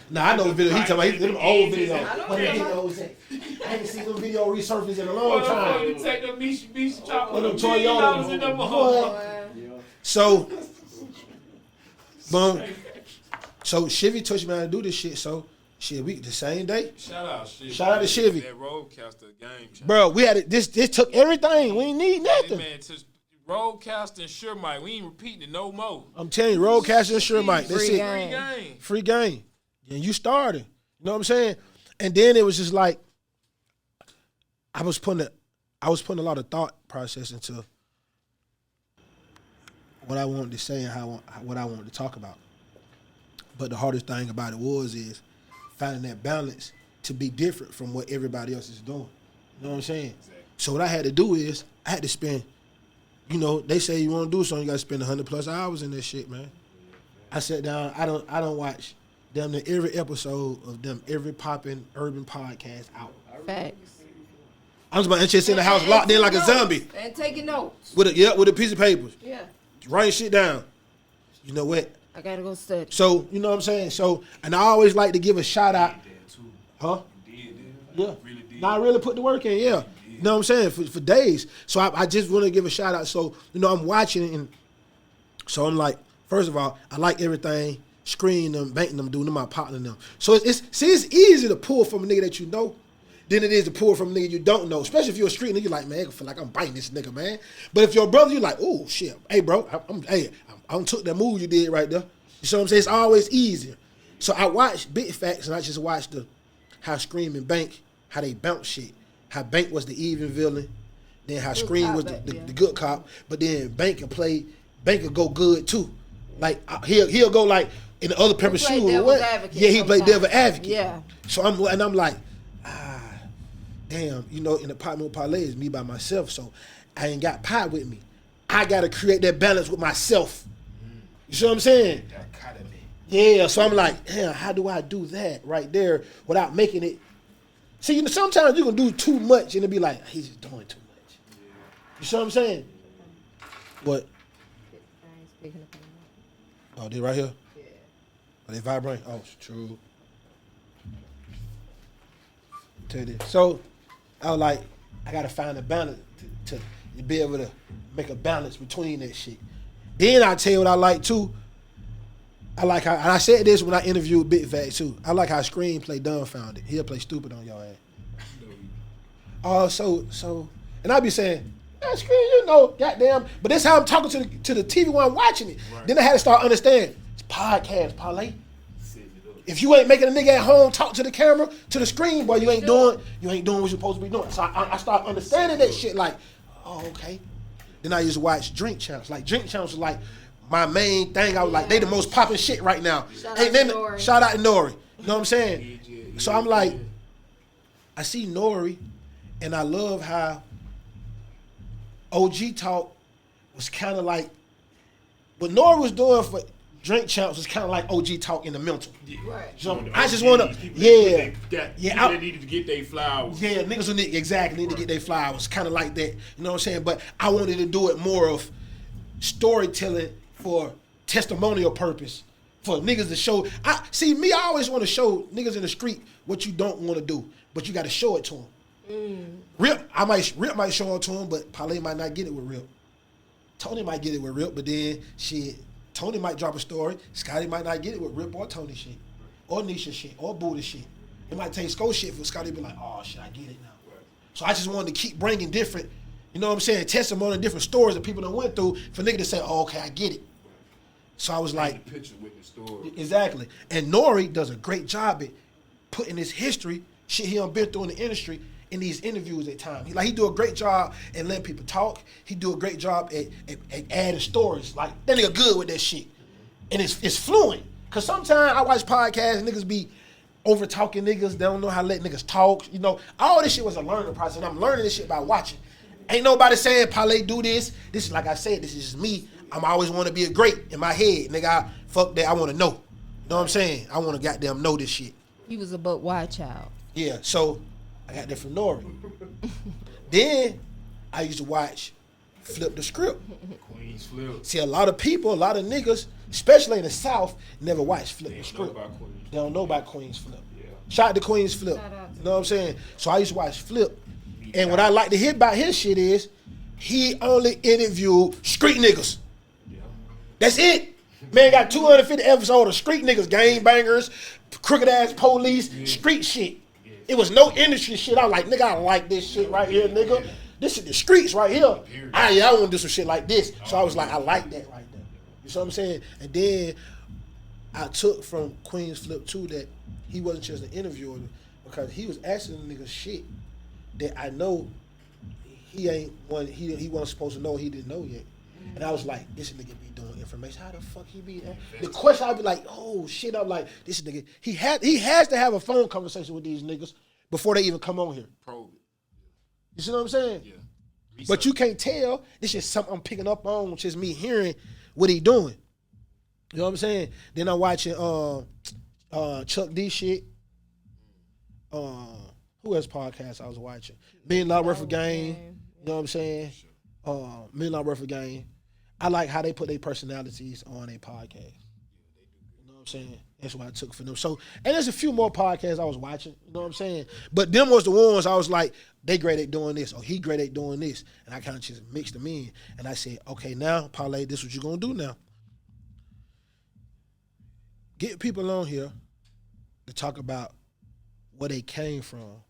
Nah, I know the video. He talking about them old videos. I haven't seen them video resurface in a long time. You take them Mitsubishi chocolate. Them Toyota. So, boom. So Chevy touched me how to do this shit. So shit, we the same day. Shout out Chevy. Shout out to Chevy. That roadcaster game changer. Bro, we had it. This took everything. We ain't need nothing. Man, roadcaster and Shure mic. We ain't repeating it no more. I'm telling you, roadcaster and Shure mic. That's Free it. game. Free game. And you started. You know what I'm saying? And then it was just like I was putting a lot of thought process into what I wanted to say and what I wanted to talk about. But the hardest thing about it is finding that balance to be different from what everybody else is doing. You know what I'm saying? Exactly. So what I had to do is I had to spend, you know, they say you want to do something, you got to spend 100+ hours in this shit, man. I sat down. I don't watch them in every episode of them every popping urban podcast out. Facts. I'm just in the house locked in like a zombie. And taking notes. With a piece of paper. Yeah. Writing shit down. You know what? I gotta go study. So, you know what I'm saying? So, and I always like to give a shout out. Huh? Yeah. No, I really put the work in, yeah. You know what I'm saying? For days. So I just want to give a shout out. So, you know, I'm watching it, and so I'm like, first of all, I like everything, screening them, banking them, doing them, my partner them. So it's easy to pull from a nigga that you know than it is to pull from a nigga you don't know. Especially if you're a street nigga, you're like, man, I feel like I'm biting this nigga, man. But if you're a brother, you're like, oh shit, hey bro, I took that move you did right there. You see what I'm saying? It's always easier. So I watched Big Facts, and I just watched how Scream and Bank, how they bounce shit. How Bank was the even villain, then how Scream was the good cop, but then Bank could go good too. Like he'll go like in the other person's shoes or what? Yeah, he played devil advocate. Yeah. So I'm like, damn, you know, in the Partments Parlay is me by myself, so I ain't got Pie with me. I gotta create that balance with myself. You see what I'm saying? Yeah, so I'm like, damn, how do I do that right there without making it? See, you know, sometimes you can do too much and it'll be like, he's just doing too much. You see what I'm saying? What? Oh, they right here? Yeah. Are they vibrating? Oh, it's true. tell you this. So I was like, I gotta find a balance to be able to make a balance between that shit. Then I tell you what I like too. I like how, and I said this when I interviewed Big Fat too. I like how Scream play dumbfounded. He'll play stupid on your ass. And I be saying, man, Scream, goddamn. But that's how I'm talking to the TV when I'm watching it. Right. Then I had to start understanding. It's podcast, Parlay. If you ain't making a nigga at home talk to the camera, to the screen, boy, you ain't doing what you're supposed to be doing. So I start understanding that shit like, oh, okay. Then I used to watch Drink Champs. Like, Drink Champs was like my main thing. I was like, they the most popping shit right now. Shout out to Nori. You know what I'm saying? So I'm like, I see Nori, and I love how OG Talk was kind of like, what Nori was doing for Drink Champs was kind of like OG Talk in the mental. Right. So I just want to, they needed to get their flowers. Yeah, niggas who need to get their flowers, kind of like that. You know what I'm saying? But I wanted to do it more of storytelling for testimonial purpose, for niggas to show. I always want to show niggas in the street what you don't want to do, but you got to show it to them. Rip might show it to him, but Parlay might not get it with Rip. Tony might get it with Rip, but then shit. Tony might drop a story. Scotty might not get it with Rip or Tony shit, or Nisha shit, or Buddha shit. It might take Sko shit for Scotty to be like, oh shit, I get it now. So I just wanted to keep bringing different, you know what I'm saying, testimony, different stories that people done went through for niggas to say, oh, okay, I get it. So I was like, the picture with the story. Exactly. And Nori does a great job at putting his history, shit he done been through in the industry, in these interviews at times. He do a great job at letting people talk. He do a great job at adding stories. Like, that nigga good with that shit. And it's fluent. Because sometimes I watch podcasts and niggas be over talking niggas. They don't know how to let niggas talk. You know, all this shit was a learning process. And I'm learning this shit by watching. Ain't nobody saying, Parlay, do this. This is, like I said, this is just me. I'm always want to be a great in my head. Nigga, fuck that. I want to know. You know what I'm saying? I want to goddamn know this shit. He was a but why child. Yeah, so I got that from Nori. Then I used to watch Flip the Script. Queen's Flip. See, a lot of people, a lot of niggas, especially in the South, never watch Flip the Script. They don't know about Queen's Flip. Yeah. Shout out to Queen's Flip. You know what I'm saying? So I used to watch Flip. And what I like to hear about his shit is he only interviewed street niggas. Yeah. That's it. Man got 250 episodes of street niggas, gangbangers, crooked ass police, street shit. It was no industry shit. I was like, nigga, I like this shit right here, nigga. This is the streets right here. I want to do some shit like this. So I was like, I like that right there. You see what I'm saying? And then I took from Queen's Flip too that he wasn't just an interviewer because he was asking the nigga shit that I know he wasn't supposed to know, he didn't know yet. And I was like, this nigga be doing information. How the fuck he be that? The question I'd be like, oh shit, I'm like, this nigga, he has to have a phone conversation with these niggas before they even come on here. Probe it. You see what I'm saying? Yeah. Research. But you can't tell. This is something I'm picking up on, just me hearing what he doing. You know what I'm saying? Then I'm watching Chuck D shit. Who else podcast I was watching? $1 Million Worth of Game. You know what I'm saying? $1 Million Worth of Game. I like how they put their personalities on their podcast. You know what I'm saying? That's what I took from them. So, and there's a few more podcasts I was watching. You know what I'm saying? But them was the ones I was like, they great at doing this, or he great at doing this. And I kind of just mixed them in. And I said, okay, now, Parlay, this is what you're going to do now. Get people on here to talk about where they came from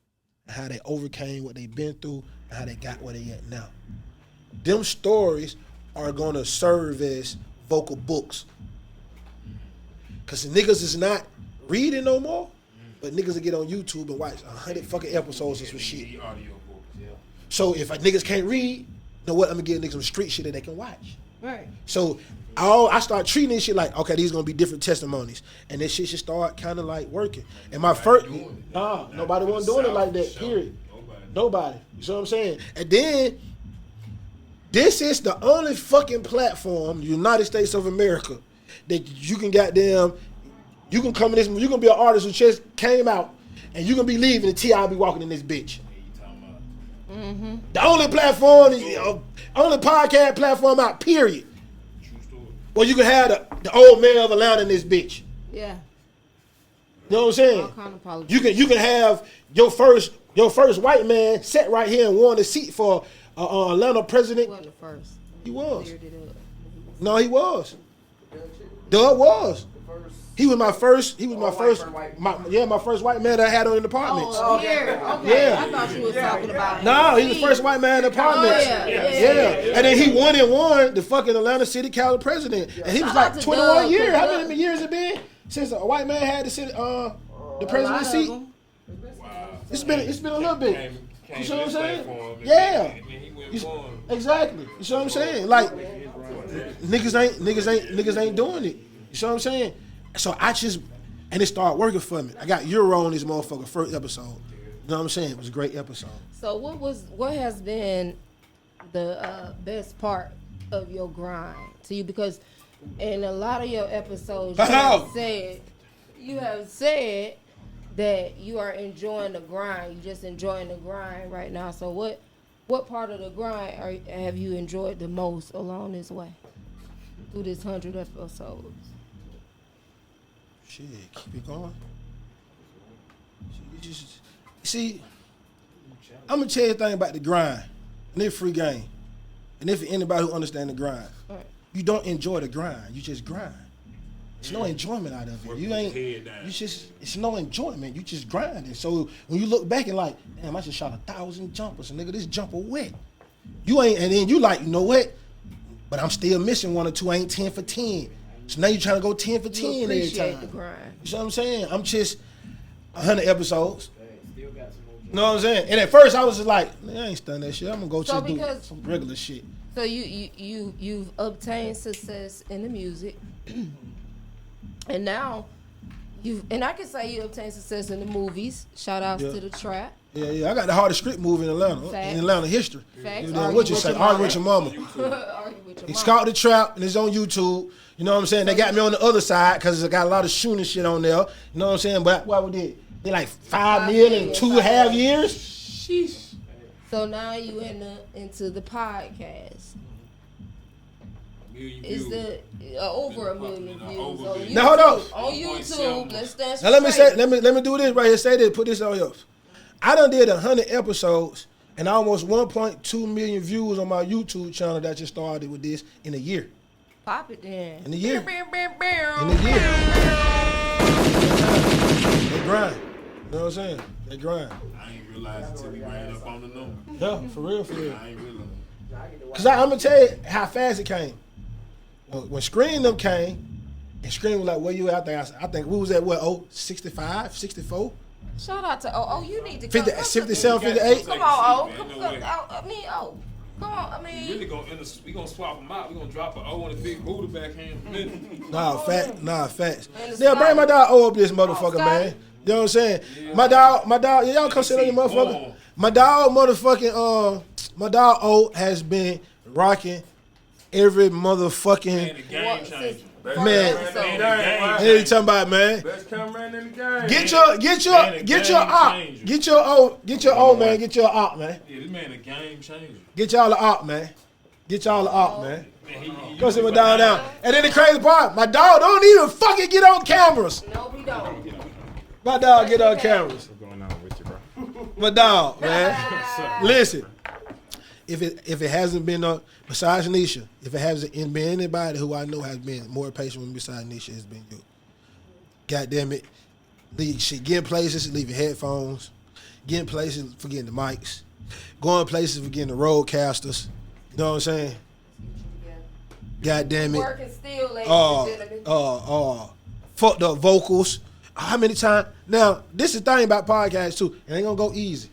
and how they overcame what they've been through and how they got where they at now. Them stories are going to serve as vocal books. Because the niggas is not reading no more, but niggas will get on YouTube and watch 100 fucking episodes of some shit. So if niggas can't read, you know what? I'm going to give niggas some street shit that they can watch. Right. So I start treating this shit like, okay, these are going to be different testimonies. And this shit should start kind of like working. And my first, nobody wasn't doing it like that, period. Nobody. You see what I'm saying? And then, this is the only fucking platform, United States of America, that you can goddamn, you can come in this, you can be an artist who just came out, and you can be leaving and T.I. be walking in this bitch. Mm-hmm. The only platform, only podcast platform out, period. Well, you can have the old mayor of Atlanta in this bitch. Yeah. You know what I'm saying? All kind of politics. You can have your first Your first white man sat right here and won the seat for Atlanta president. He wasn't the first. He was. No, he was. Doug was. He was my first. He was my first. My first white man that I had on in the Partments. Oh, here. Okay. Yeah. I thought you was talking about. No, he was the first white man in the Partments. Yeah. And then he won the fucking Atlanta City Council president. And he was like 21 years. How many years it been since a white man had the president seat? Wow. It's been a little bit. You see what I'm saying? Yeah. Exactly. You see what I'm saying? Like niggas ain't doing it. You see what I'm saying? So and it started working for me. I got Euro on this motherfucker first episode. You know what I'm saying? It was a great episode. So what has been the best part of your grind to you? Because in a lot of your episodes you have said that you are enjoying the grind. You're just enjoying the grind right now. So what part of the grind have you enjoyed the most along this way through this 100 episodes? Shit, keep it going. See, I'm gonna tell you a thing about the grind. And it's free game. And if anybody who understands the grind, you don't enjoy the grind. You just grind. There's no enjoyment out of it. It's no enjoyment. You just grinding. So when you look back and like, damn, I just shot 1,000 jumpers. And nigga, this jumper wet. And then you like, you know what? But I'm still missing one or two. I ain't 10 for 10. So now you're trying to go 10 for 10 every time. The grind. You know what I'm saying? I'm just 100 episodes. You know what I'm saying? And at first I was just like, man, I ain't studying that shit. I'm gonna go do some regular shit. So you've obtained success in the music, and now and I can say you obtained success in the movies. Shout outs to the trap. Yeah. I got the hardest script movie in Atlanta. Facts. In Atlanta history. Facts. What you say? Argue with your mama. It's called The Trap, and it's on YouTube. You know what I'm saying? They got me on the other side because I got a lot of shooting shit on there. You know what I'm saying? But what we did? They like 5 million in 2.5 years. Sheesh. So now you into the podcast. Is the over 1 million views? Now hold on. On YouTube, let's stand. Now let me do this right here. Say this. Put this on here. I done did 100 episodes and almost 1.2 million views on my YouTube channel that just started with this in a year. Pop it then. In a year. In a year. They grind. You know what I'm saying? They grind. I ain't realized until we ran up on the number. Yeah, for real. I ain't realized. Because I'm going to tell you how fast it came. When Screen them came, and Screen was like, where you at? I think we was at, 65, 64? Shout out to you need to 57, 58? Come on, come on, We really we gonna swap them out. We gonna drop an O and a big booty backhand. Nah, facts. Yeah, bring my dog O up this motherfucker, man. You know what I'm saying? Yeah. My dog, y'all come sit on your motherfucker. My dog O has been rocking every motherfucking the game changer. Man, what are you talking about, man? Best cameraman in the game. Get your op. Get your O, man. Get your op, man. Yeah, this man a game changer. Get y'all the op, man. Go sit my dog down. And then the crazy part, my dog don't even fucking get on cameras. No, we don't. My dog get on cameras. What's going on with you, bro? My dog, man. Listen, if it hasn't been besides Nisha, if it hasn't been anybody who I know has been more patient with me besides Nisha, it's been you. God damn it. Getting places, leaving headphones. Getting places, forgetting the mics. Going places, forgetting the roadcasters. You know what I'm saying? God damn it. Working still, ladies and gentlemen. Fucked up vocals. How many times? Now, this is the thing about podcasts too. It ain't gonna go easy.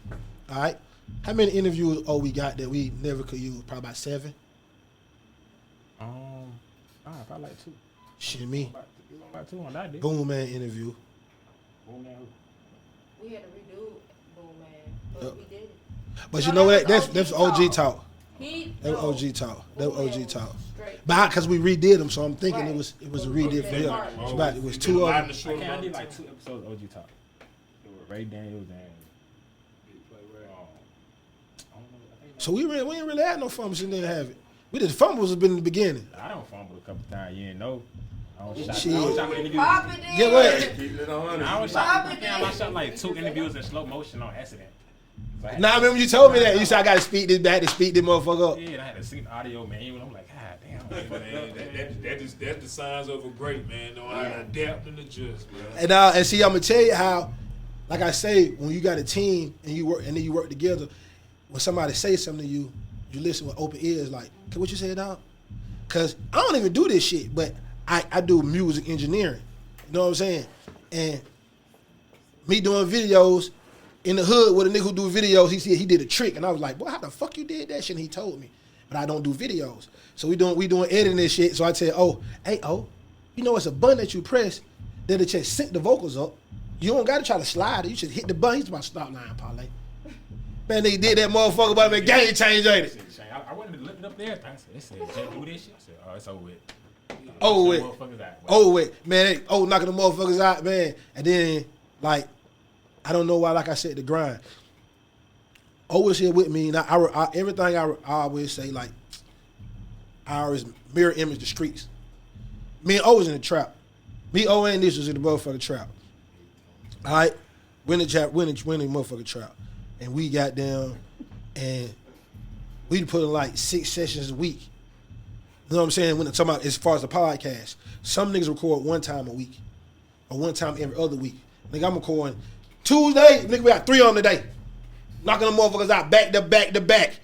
All right? How many interviews we got that we never could use? Probably about 7. Probably like 2. Shit, me. About 2 on that day. Boom Man interview. We had to redo Boom Man, but we did it. But you know what? That's OG talk. That was OG talk. But because we redid them, so I'm thinking it was a redid for him. It was 2 of them. I did like 2 episodes of OG talk. It was Ray Daniels and. So we ain't really had no fumbles and didn't have it. We did fumbles have been in the beginning. I don't fumble a couple times. You didn't know. I was shot interviews. Get what? I was shot. I shot like 2 interviews in slow motion on accident. Nah, I remember you told me that. You said I got to speed this back to speed this motherfucker up. Yeah, and I had to see the audio manual. I'm like, God damn. Man, that's the signs of a great man, knowing how to adapt and adjust, man. And see, I'm gonna tell you how. Like I say, when you got a team and you work and then you work together, when somebody says something to you, you listen with open ears. Like, okay, what you say, dog? Cause I don't even do this shit, but I do music engineering. You know what I'm saying? And me doing videos in the hood with a nigga who do videos, he said he did a trick, and I was like, boy, how the fuck you did that shit? And he told me, but I don't do videos. So we doing editing this shit. So I tell, you know it's a button that you press that'll just sync the vocals up. You don't gotta try to slide it. You just hit the button. He's about to stop line, Parlay. Man, they did that motherfucker, but man, game change, ain't it? I wanted to look it up there. They said, just do this shit. I said, oh, it's over with. Oh, wait. Man, knocking the motherfuckers out, man. And then, like, I don't know why, like I said, the grind. Always here with me. Now, everything I always say, like, I always mirror image the streets. Me and O was in the trap. Me, O, and this was in the motherfucking trap. All right? We're in the motherfucking trap. And we got down, and we put in like 6 sessions a week. You know what I'm saying? When I'm talking about as far as the podcast, some niggas record 1 time a week or 1 time every other week. Nigga, I'm recording Tuesday, nigga, we got 3 on the day. Knocking them motherfuckers out back to back to back.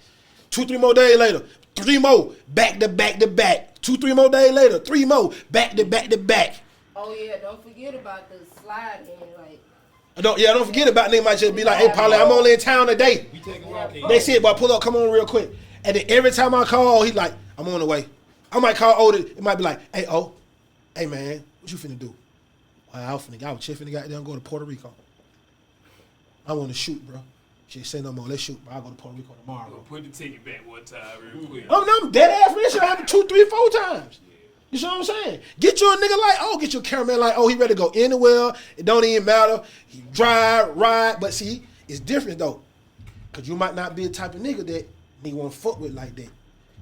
2-3 more days later, 3 more, back to back to back. 2-3 more days later, 3 more, back to back to back. Oh yeah, don't forget about the sliding, like. Don't forget about nigga might just be like, hey, Parlay, I'm only in town today. That's it, boy, pull up, come on real quick. And then every time I call, he like, I'm on the way. I might call Oda, it might be like, hey, hey man, what you finna do? I was just finna goddamn go to Puerto Rico. I want to shoot, bro. She say no more, let's shoot, bro. I'll go to Puerto Rico tomorrow. Put the ticket back 1 time real quick. I'm dead ass, man. This shit happen 2, 3, 4 times. You see what I'm saying? Get you a nigga like, get your cameraman like, he ready to go anywhere. It don't even matter. He drive, ride. But see, it's different though. Because you might not be the type of nigga that nigga want to fuck with like that.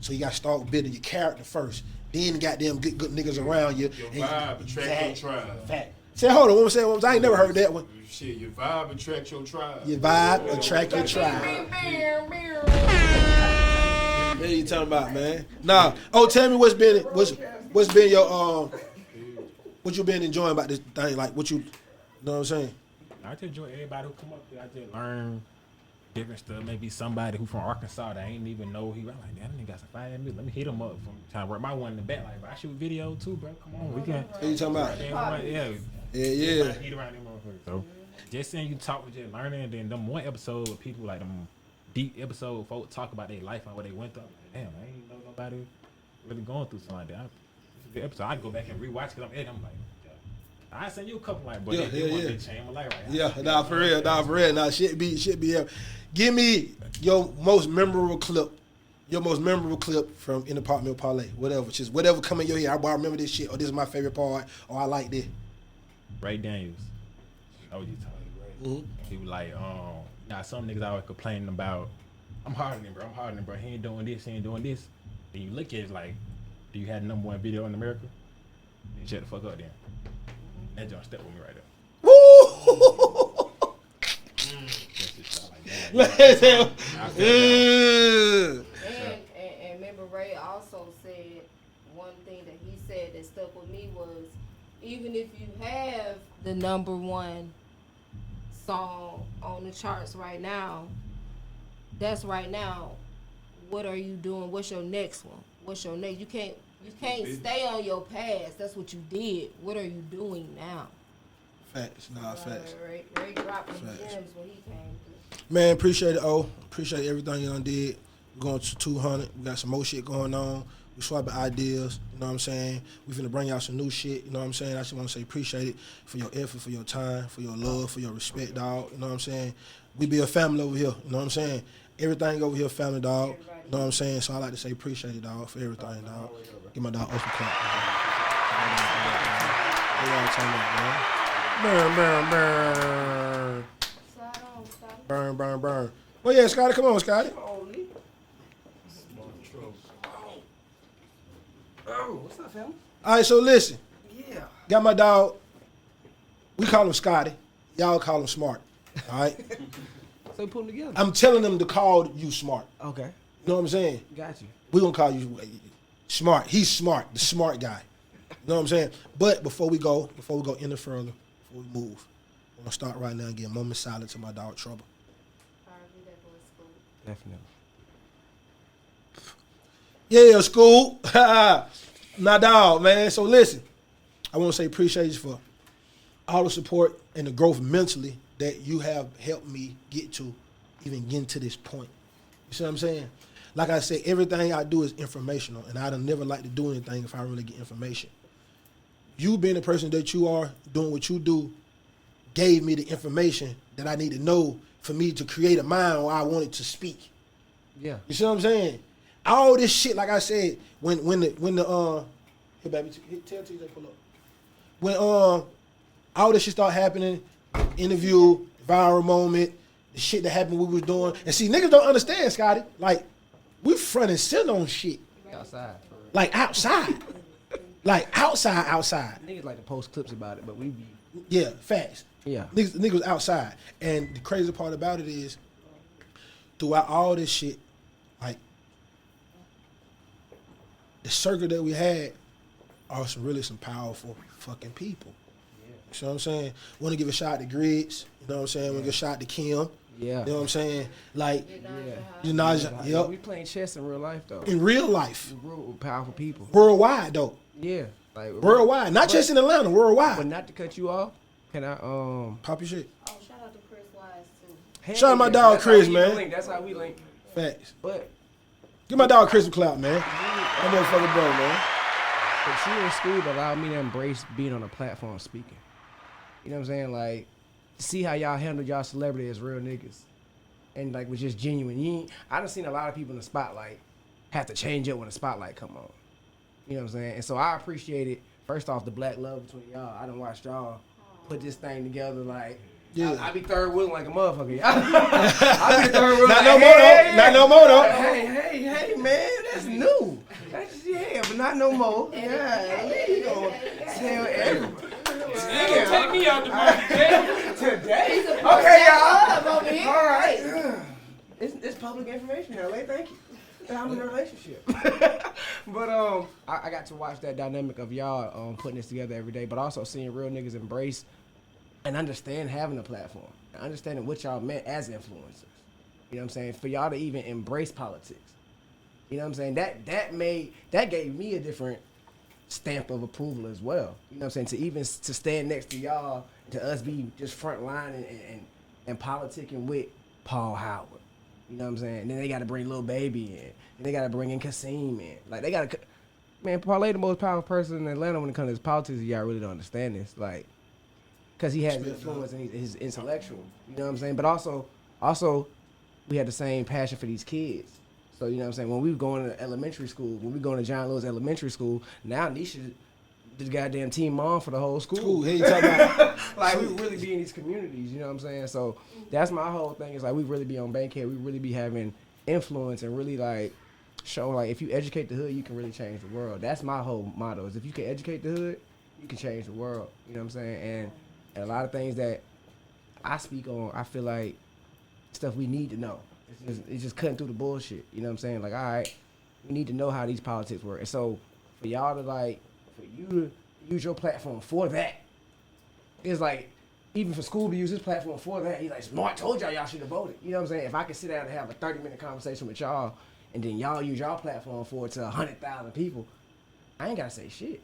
So you got to start building your character first. Then goddamn good niggas around you. Your vibe attract your tribe. Fact. Say, hold on, what I'm saying? I ain't never heard that one. Shit, your vibe attract your tribe. Your vibe attract your tribe. What are you talking about, man? Nah. Tell me what's been your what you been enjoying about this thing? Like what you know what I'm saying? I just enjoy everybody who come up there. I just learn different stuff. Maybe somebody who from Arkansas that I ain't even know he. I'm like, damn, that nigga got some fire in me. Let me hit him up from trying to work my one in the back. Like, bro, I shoot video too, bro. Come on, we can. What you talking about? Yeah. Eat around them motherfuckers. So just saying you talk with just learning, and then them one episode with people like them deep episode folks talk about their life and what they went through. Like, damn, I ain't know nobody really going through something like that. It's a good episode. I go back and rewatch because I'm editing. I'm like, I send you a couple like, but they want to change my life right now. Yeah, nah, for real. Nah, shit be. Give me your most memorable clip from In the Partment Parlay, whatever come in your head. I remember this shit, or this is my favorite part, or I like this. Ray Daniels. I was just talking, right? Mm-hmm. He was like, now some niggas always complaining about, I'm hardening, bro. He ain't doing this. Then you look at it like, do you have the #1 video in America? Then shut the fuck up then. That John step with me right there. Woo! And remember Ray also said one thing that he said that stuck with me was, even if you have the #1 song on the charts right now, that's right now. What are you doing? What's your next one? What's your next? You can't stay on your past. That's what you did. What are you doing now? Facts. Ray dropped the gems when he came through. Man, appreciate it, Appreciate everything you done did. We're going to 200. We got some more shit going on. We swapping ideas, you know what I'm saying? We finna bring out some new shit, you know what I'm saying? I just want to say appreciate it for your effort, for your time, for your love, for your respect, dog, you know what I'm saying? We be a family over here, you know what I'm saying? Everything over here family, dog, you know what I'm saying? So I like to say appreciate it, dog, for everything, dog. Give my dog open clap. What y'all talking about, man? Burn. Well, yeah, Scotty, come on, Scotty. Oh, what's up, fam? All right, so listen. Yeah. Got my dog. We call him Scotty. Y'all call him Smart. All right? So put them together. I'm telling them to call you smart. Okay. You know what I'm saying? Got you. We're going to call you smart. He's smart, the smart guy. You know what I'm saying? But before we go any further, before we move, I'm going to start right now and give a moment of silence to my dog, Trouble. Definitely. Yeah, school. Nah, dog, man. So listen, I want to say appreciate you for all the support and the growth mentally that you have helped me get to, even getting to this point. You see what I'm saying? Like I said, everything I do is informational, and I'd never like to do anything if I really get information. You being the person that you are, doing what you do, gave me the information that I need to know for me to create a mind where I wanted to speak. Yeah. You see what I'm saying? All this shit, like I said, when the hey baby, tell TJ pull up. When all this shit start happening, interview, viral moment, the shit that happened we was doing, and see niggas don't understand, Scotty. Like we front and center on shit. Outside. Like outside. Like outside. Niggas like to post clips about it, but we be. Yeah, facts. Yeah. Niggas was outside. And the crazy part about it is, throughout all this shit, like, the circle that we had are some powerful fucking people. Yeah. You know what I'm saying? Want to give a shout out to Griggs. You know what I'm saying? Want to give a shout out to Kim. Yeah. You know what I'm saying? Like, yeah. Yep. We playing chess in real life, though. In real life. We're real powerful people. Worldwide, though. Yeah. Like worldwide. Not just in Atlanta, worldwide. But not to cut you off, can I pop your shit? Oh, shout out to Chris Wise too. Shout out my dog Chris, man. That's how we link. Facts. But give my dog Chris a clap, man. That motherfucker bro, man. But she in school allowed me to embrace being on a platform speaking. You know what I'm saying? Like, see how y'all handle y'all celebrity as real niggas. And like was just genuine. I done seen a lot of people in the spotlight have to change up when the spotlight come on. You know what I'm saying? And so I appreciate it. First off, the black love between y'all. I done watched y'all put this thing together like, yeah. I be third wheeling like a motherfucker. I be third wheeling like, not no more though. Hey, man, that's new. That's, yeah, but not no more. Yeah, you gonna tell everybody. Take me out the movie today. Okay, y'all. All right. It's public information, LA. Thank you. I'm in a relationship. But I got to watch that dynamic of y'all putting this together every day, but also seeing real niggas embrace and understand having a platform, and understanding what y'all meant as influencers. You know what I'm saying? For y'all to even embrace politics. You know what I'm saying? That gave me a different stamp of approval as well. You know what I'm saying? To stand next to y'all, to us be just front line and politicking with Paul Howard. You know what I'm saying? And then they got to bring Lil Baby in. And they got to bring in Kasim in. Like, they got to... Man, Parlae the most powerful person in Atlanta when it comes to his politics. Y'all really don't understand this. Like, because he has influence and he's intellectual. You know what I'm saying? But also, we had the same passion for these kids. So, you know what I'm saying? When we were going to elementary school, when we going to John Lewis Elementary School, now Nisha the goddamn team mom for the whole school. Hey, you talking about? Like, we really be in these communities, you know what I'm saying? So that's my whole thing. Is like, we really be on Bankhead. We really be having influence and really like show like if you educate the hood, you can really change the world. That's my whole motto. Is if you can educate the hood, you can change the world. You know what I'm saying? And a lot of things that I speak on, I feel like stuff we need to know. It's just cutting through the bullshit. You know what I'm saying? Like, all right, we need to know how these politics work. And so for y'all to like, for you to use your platform for that, it's like, even for school to use his platform for that, he's like, Smart told y'all should have voted. You know what I'm saying? If I could sit down and have a 30-minute conversation with y'all, and then y'all use y'all platform for it to 100,000 people, I ain't got to say shit.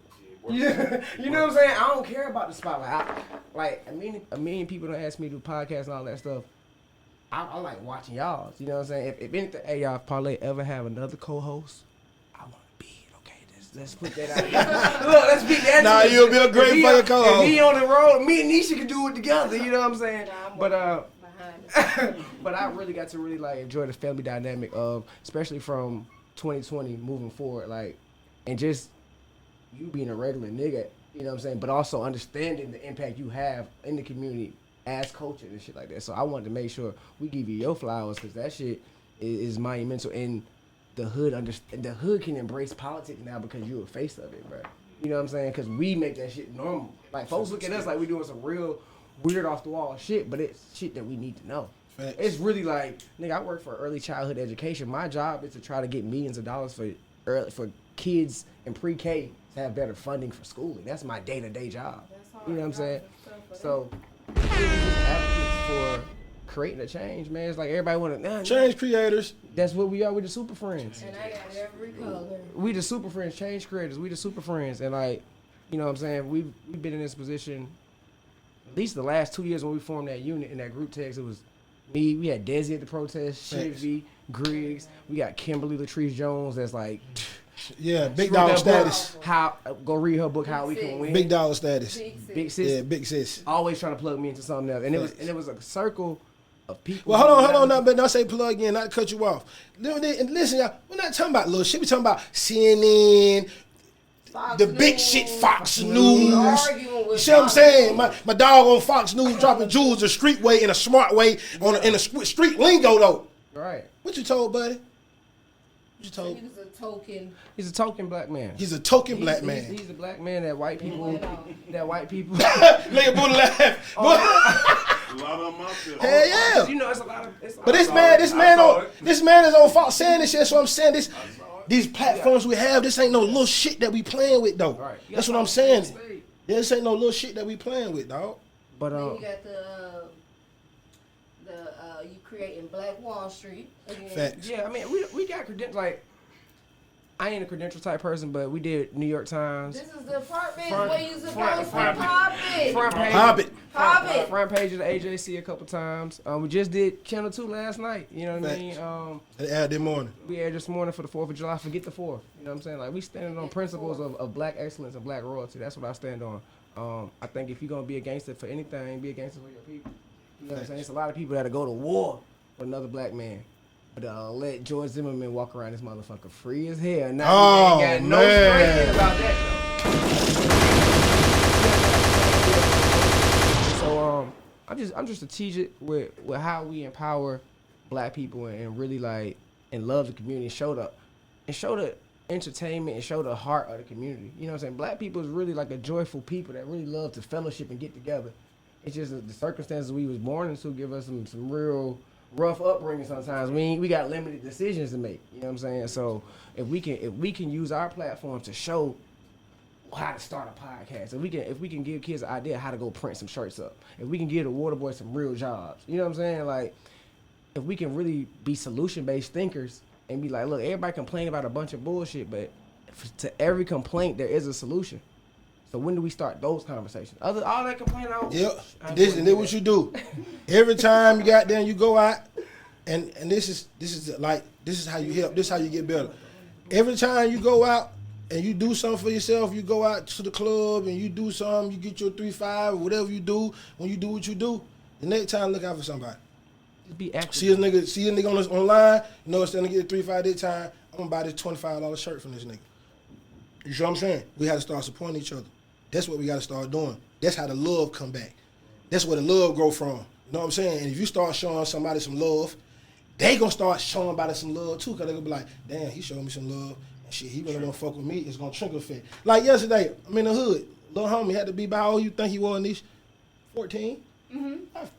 Yeah, you know what I'm saying? I don't care about the spotlight. A million people don't ask me to do podcasts and all that stuff. I like watching y'all. You know what I'm saying? If anything, hey, y'all, if Parlay ever have another co-host, I want to be it. Okay, let's put that out there. Look, let's be that. Nah, you'll be a great fucking co-host. If he on the road, me and Nisha can do it together. You know what I'm saying? But I really got to really like enjoy the family dynamic of, especially from 2020 moving forward, like, and just you being a regular nigga. You know what I'm saying? But also understanding the impact you have in the community as culture and shit like that. So I wanted to make sure we give you your flowers, because that shit is monumental. And the hood can embrace politics now because you're a face of it, bro. You know what I'm saying? Because we make that shit normal. Like, folks look at us like we doing some real weird off the wall shit, but it's shit that we need to know. Facts. It's really like, nigga, I work for early childhood education. My job is to try to get millions of dollars for kids in pre-K to have better funding for schooling. That's my day-to-day job. You know what I'm saying? So, we're just advocates for creating a change, man. It's like everybody want to change creators. That's what we are. We the super friends. And I got every color. We the super friends, change creators. We the super friends, and like, you know what I'm saying? We've been in this position at least the last 2 years when we formed that unit in that group text. It was me. We had Desi at the protest, Chevy, Griggs. We got Kimberly Latrice Jones. That's like, yeah, big dog status. How go read her book? How we can win. Big dog status. Big sis. Yeah, big sis. Always trying to plug me into something else, and it was a circle of people. Well, hold on, but don't say plug in, not cut you off. Listen, y'all, we're not talking about little shit. We're talking about CNN, Fox the News, big shit, Fox News. You see what I'm saying? My dog on Fox News dropping jewels the street way in a smart way in a street lingo though. Right. What you told, buddy? What you told? He was a token. He's a token black man. He's a token black man. He's a black man that white people. Look at Buddha laugh. A lot of them out there. Hell yeah. You know, it's a lot of. But this man is on Fox saying this shit. So I'm saying these platforms we have, this ain't no little shit that we playing with though. Right. That's what I'm saying. Yeah, this ain't no little shit that we playing with, dog. But then you got you creating Black Wall Street again. Facts. Yeah, I mean we got credentials. Like, I ain't a credential type person, but we did New York Times. This is the apartment where you supposed to pop it. Front page of the AJC a couple times. We just did Channel 2 last night. You know what I mean? They aired this morning. We aired this morning for the 4th of July. Forget the 4th. You know what I'm saying? Like, we standing on principles of black excellence and black royalty. That's what I stand on. I think if you're gonna be a gangster for anything, be a gangster for your people. You know what I'm saying? It's a lot of people that'll go to war with another black man. But let George Zimmerman walk around this motherfucker free as hell. Now he ain't got no strength about that though. So I'm just strategic with how we empower black people and really like and love the community, show the entertainment and show the heart of the community. You know what I'm saying? Black people is really like a joyful people that really love to fellowship and get together. It's just the circumstances we was born into give us some real rough upbringing sometimes. We got limited decisions to make. You know what I'm saying? So if we can use our platform to show how to start a podcast, if we can give kids an idea how to go print some shirts up, if we can give the water boy some real jobs, you know what I'm saying? Like, if we can really be solution-based thinkers and be like, look, everybody complain about a bunch of bullshit, but to every complaint there is a solution. So when do we start those conversations? All that complaining out. Yep. This what you do. Every time you got there and you go out, and this is how you help. This is how you get better. Every time you go out and you do something for yourself, you go out to the club and you do something, you get your 3-5 or whatever you do. When you do what you do, the next time look out for somebody. Just be active. See a nigga online. You know, instead of getting 3-5 this time, I'm gonna buy this $25 shirt from this nigga. You see what I'm saying? We had to start supporting each other. That's what we got to start doing. That's how the love come back. That's where the love grow from. You know what I'm saying? And if you start showing somebody some love, they gonna start showing somebody some love too, because they gonna be like, damn, he showed me some love. And shit, he really gonna fuck with me. It's gonna trigger effect. Like yesterday, I'm in the hood. Little homie had to be by how old you think he was, Niche? 14?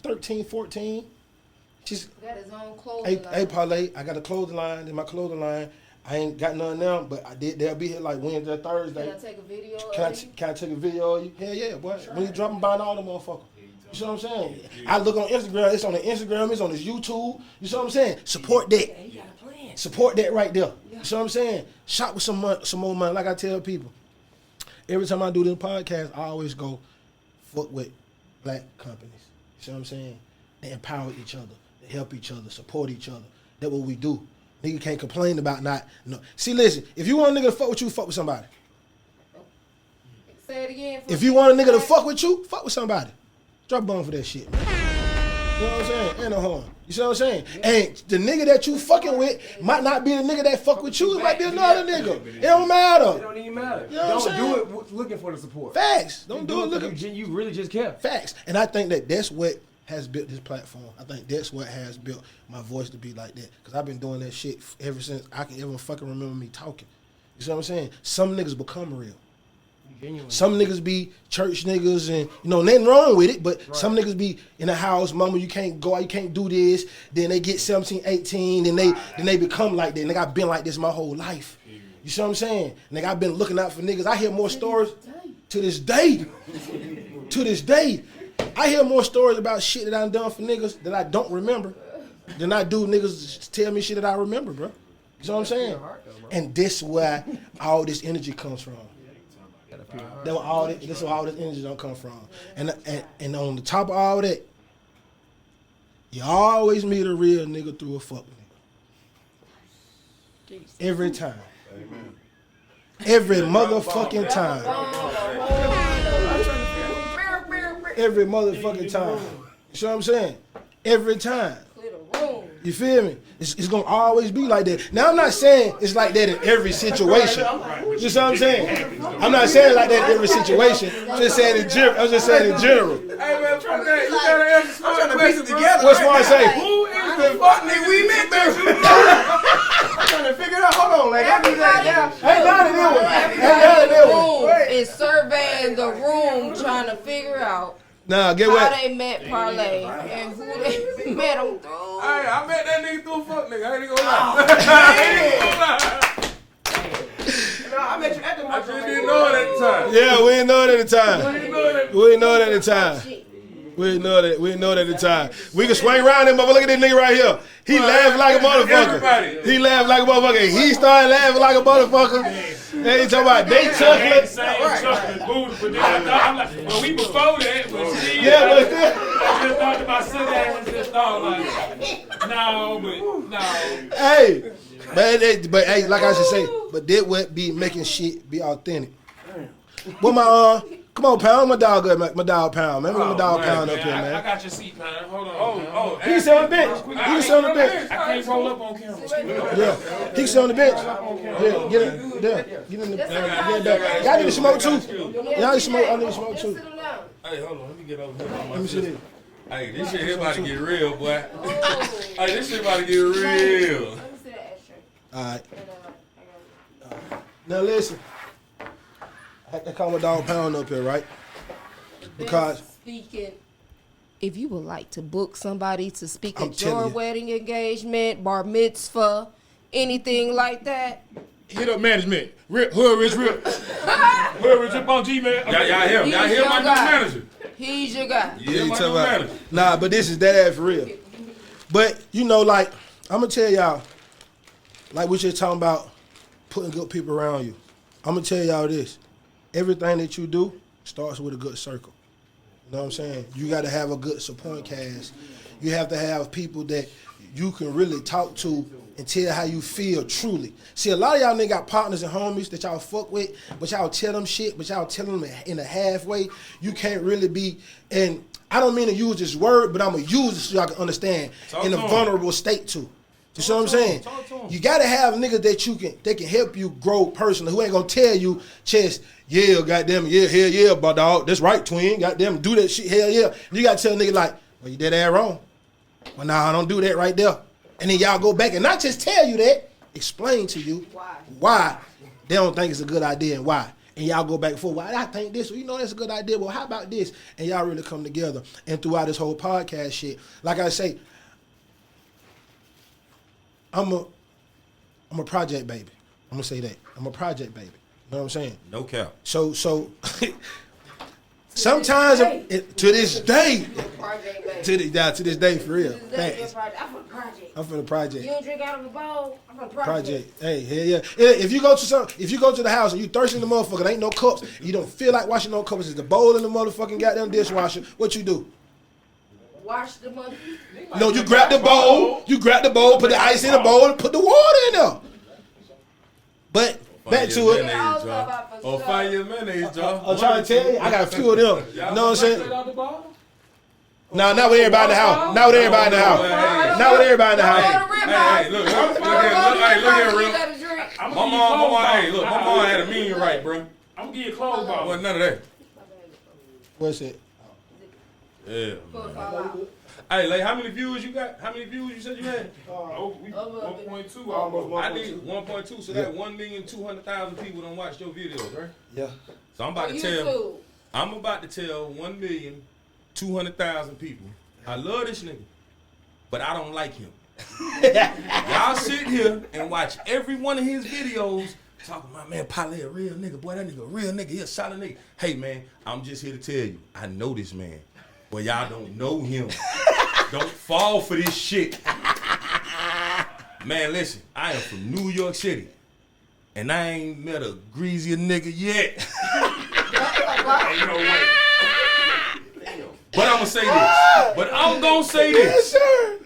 13, 14. Just got his own clothing line. Hey, Parlay, I got a clothing line. In my clothing line, I ain't got nothing now, but I did. They'll be here like Wednesday, Thursday. Can I take a video Can I take a video of you? Hell yeah, boy. When you dropping by all the motherfuckers. You see what I'm saying? I look on Instagram. It's on the Instagram. It's on his YouTube. You see what I'm saying? Support that. Yeah, you got a plan. Support that right there. You see what I'm saying? Shop with some more money. Like I tell people, every time I do this podcast, I always go fuck with black companies. You see what I'm saying? They empower each other. They help each other. Support each other. That's what we do. Nigga can't complain about not. No. See, listen. If you want a nigga to fuck with you, fuck with somebody. Say it again. If you want a nigga to fuck with you, fuck with somebody. Drop a bone for that shit, man. You know what I'm saying? Ain't no harm. You see what I'm saying? And the nigga that you fucking with might not be the nigga that fuck with you. It might be another nigga. It don't matter. It don't even matter. You know what I'm saying? Do it looking for the support. Facts. Don't do it looking. You really just care. Facts. And I think that's what has built this platform. I think that's what has built my voice to be like that. Because I've been doing that shit ever since I can ever fucking remember me talking. You see what I'm saying? Some niggas become real. Some niggas be church niggas and, nothing wrong with it, but some niggas be in the house, mama, you can't go out, you can't do this. Then they get 17, 18, then they become like that. Nigga, I've been like this my whole life. You see what I'm saying? Nigga, I've been looking out for niggas. I hear more stories to this day. To this day. I hear more stories about shit that I've done for niggas that I don't remember than I do niggas tell me shit that I remember, bro. You know what I'm saying? And this where all this energy comes from. That's where all this energy don't come from. And on the top of all that, you always meet a real nigga through a fuck nigga. Every time. Amen. Every motherfucking time. Every motherfucking time. You see what I'm saying? Every time. You feel me? It's gonna always be like that. Now I'm not saying it's like that in every situation. You see what I'm saying? I'm not saying like that in every situation. I'm just saying in general. I'm just saying in general. Hey man, I'm trying to piece it together. What's Mark say? Who is the fuck nigga we met? I'm trying to figure it out. Hold on, like I do that now. Everybody is surveying the room, trying to figure out. Nah, get how what? they met Parlay and who they met them through. Hey, I met that nigga through a fuck nigga. I ain't gonna lie. No, I met you at the market. I just didn't know it at the time. Yeah, we didn't know it at the time. We didn't know it We didn't know it at the time. We didn't know that. We didn't know that at the time. We can swing around him, but look at this nigga right here. He laughed like a motherfucker. He laughed like a motherfucker. He started laughing like a motherfucker. They talking about they chocolate. I'm like, well, we before that, but still. Yeah, but still. I just thought to myself that and just thought like, no. Hey, but hey, like I should say, but that would be making shit be authentic. What my come on, Pound, my dog Pound, man. My dog Pound up here, man. I got your seat, Pound. Hold on. He can sit on the bench. He can sit on the bench. I can't roll up on camera. Yeah, he can sit on the bench. Yeah, get in the. Y'all need to smoke too. Y'all need to smoke. I need to smoke too. Hey, hold on. Let me get over here. Let me see this. Hey, this shit here about to get real, boy. Hey, this shit about to get real. All right. Now listen. I call my dog Pound up here, right? Because speaking, if you would like to book somebody to speak I'm at your wedding engagement, bar mitzvah, anything like that, hit up management. Hood Rich Rip on G, man. Y'all hear my new manager. He's your guy. Yeah, you talking about. Nah, but this is that ass for real. But like, I'm gonna tell y'all, like what you're talking about, putting good people around you. I'm gonna tell y'all this. Everything that you do starts with a good circle. You know what I'm saying? You got to have a good support cast. You have to have people that you can really talk to and tell how you feel truly. See, a lot of y'all niggas got partners and homies that y'all fuck with, but y'all tell them shit, but y'all tell them in a halfway. You can't really be, and I don't mean to use this word, but I'm going to use it so y'all can understand, in a vulnerable state too. You see what I'm saying? You gotta have niggas that can help you grow personally, who ain't gonna tell you just, yeah, goddamn, yeah, hell yeah, but dog, that's right, twin, goddamn, do that shit, hell yeah. You gotta tell a nigga like, well, you did that wrong. Well, nah, I don't do that right there. And then y'all go back and not just tell you that, explain to you why they don't think it's a good idea and why. And y'all go back and forth, why I think this, well, that's a good idea, well, how about this? And y'all really come together. And throughout this whole podcast shit, like I say, I'm a project baby. I'm gonna say that. I'm a project baby. You know what I'm saying? No cap. So sometimes to this day, to this day for real. Thanks. I'm from the project. You don't drink out of a bowl. I'm from the project. Hey, hell yeah. If you go to the house and you thirsty in the motherfucker, there ain't no cups. You don't feel like washing no cups. It's the bowl in the motherfucking goddamn dishwasher. What you do? Wash the mother. No, you grab the bowl, put the ice in the bowl, and put the water in there. But back to it. Find your mayonnaise, Joe. I'm trying to tell you, I got a few of them. You know what I'm saying? No, not with everybody in the house. Not with everybody in the house. Not with everybody in the house. Hey, look here, real. My mom had a mean right, bro. I'm gonna give you a clothes ball. Wasn't none of that. What's it? Yeah. Hey, like, how many views you got? How many views you said you had? 1.2. Almost. I need 1.2, so that 1,200,000 people don't watch your videos, right? Yeah. So I'm about to tell 1,200,000 people, I love this nigga, but I don't like him. Y'all sit here and watch every one of his videos talking about, man, Parlay a real nigga. Boy, that nigga a real nigga. He a solid nigga. Hey, man, I'm just here to tell you, I know this man. But y'all don't know him. Don't fall for this shit. Man, listen, I am from New York City, and I ain't met a greasier nigga yet. Ain't no way. But I'm gonna say this. Yes, sir.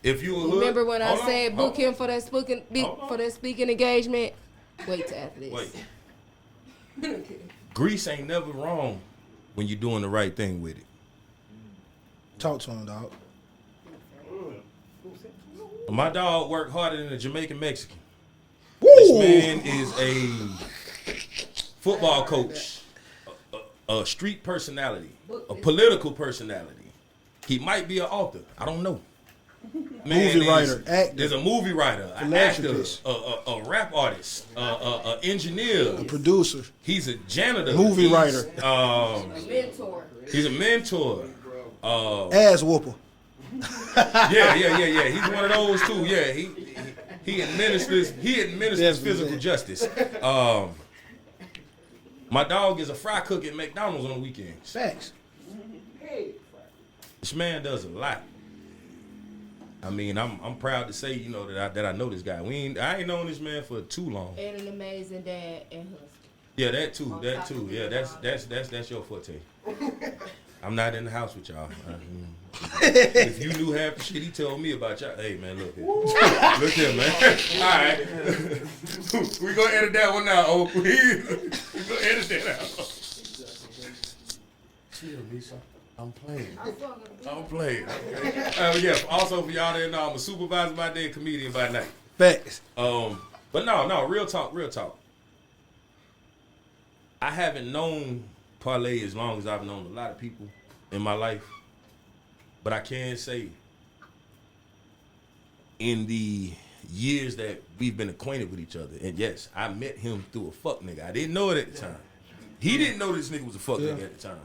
If you remember when I said book him for that speaking engagement? Wait till after this. Wait. Grease ain't never wrong when you're doing the right thing with it. Talk to him, dog. My dog worked harder than a Jamaican Mexican. Woo! This man is a football coach, a street personality, a political personality. He might be an author. I don't know. Movie writer, actor. There's a movie writer, an actor, a rap artist, an engineer, a producer. He's a janitor. Movie writer. A mentor. He's a mentor. Ass whooper. Yeah. He's one of those too. Yeah, he administers physical justice. My dog is a fry cook at McDonald's on the weekends. Facts. This man does a lot. I mean, I'm proud to say, you know, that I know this guy. I ain't known this man for too long. And an amazing dad and husband. Yeah, that too. Yeah, that's your forte. I'm not in the house with y'all. If you knew half the shit he told me about y'all, hey man, look here. Look here, man. All right, we gonna edit that one out. Oh, we gonna edit that out. Chill, Lisa. I'm playing. Okay. Yeah. Also, for y'all that know, I'm a supervisor by day, comedian by night. Facts. But no, real talk. I haven't known Parlay as long as I've known a lot of people in my life, but I can say, in the years that we've been acquainted with each other, and yes, I met him through a fuck nigga. I didn't know it at the time. He didn't know this nigga was a fuck nigga at the time.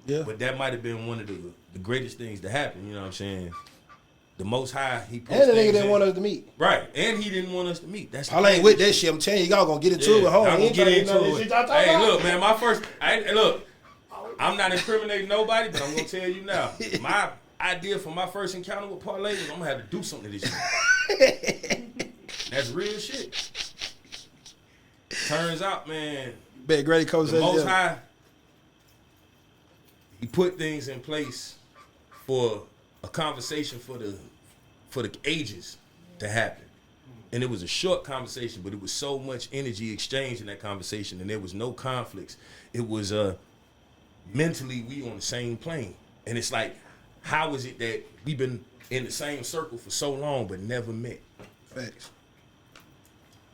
Yeah. But that might have been one of the greatest things to happen, you know what I'm saying? The Most High, he put and the nigga didn't want us to meet. Right. And he didn't want us to meet. That's I ain't with that shit. I'm telling you, y'all gonna get into it at home. I'm gonna get into it. Hey, look, man, I'm not incriminating nobody, but I'm gonna tell you now. My idea for my first encounter with Parlay was I'm gonna have to do something to this shit. That's real shit. Turns out, man, the Most High, he put things in place for a conversation for the ages to happen. And it was a short conversation, but it was so much energy exchanged in that conversation, and there was no conflicts. It was mentally we on the same plane. And it's like, how is it that we've been in the same circle for so long but never met? Facts.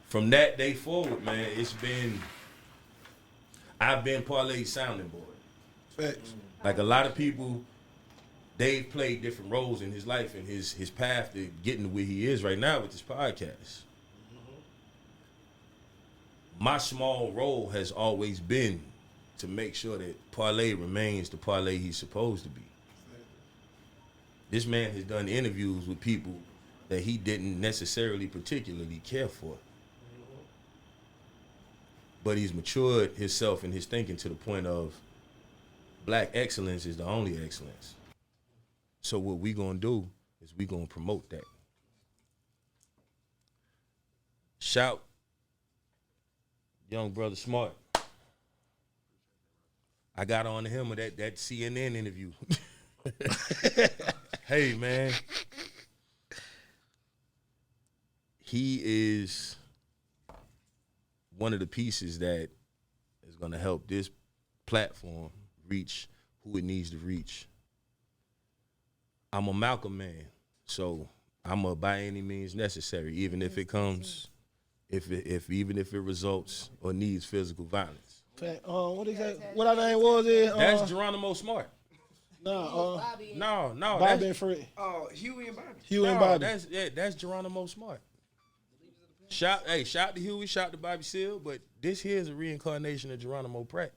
From that day forward, man, I've been Parlay's sounding board. Facts. Like a lot of people, they've played different roles in his life and his path to getting to where he is right now with this podcast. My small role has always been to make sure that Parlay remains the Parlay he's supposed to be. This man has done interviews with people that he didn't necessarily particularly care for. But he's matured himself and his thinking to the point of black excellence is the only excellence. So what we gonna do is we gonna promote that. Shout, young brother Smart. I got on to him with that CNN interview. Hey, man. He is one of the pieces that is gonna help this platform reach who it needs to reach. I'm a Malcolm man, so I'm a by any means necessary, even if it comes, even if it results or needs physical violence. What is that? What our name was? That's Geronimo Smart. No, Bobby and Fred. Oh, Huey and Bobby. Huey and Bobby. That's Geronimo Smart. Shout to Huey, shout to Bobby Seale, but this here is a reincarnation of Geronimo Pratt.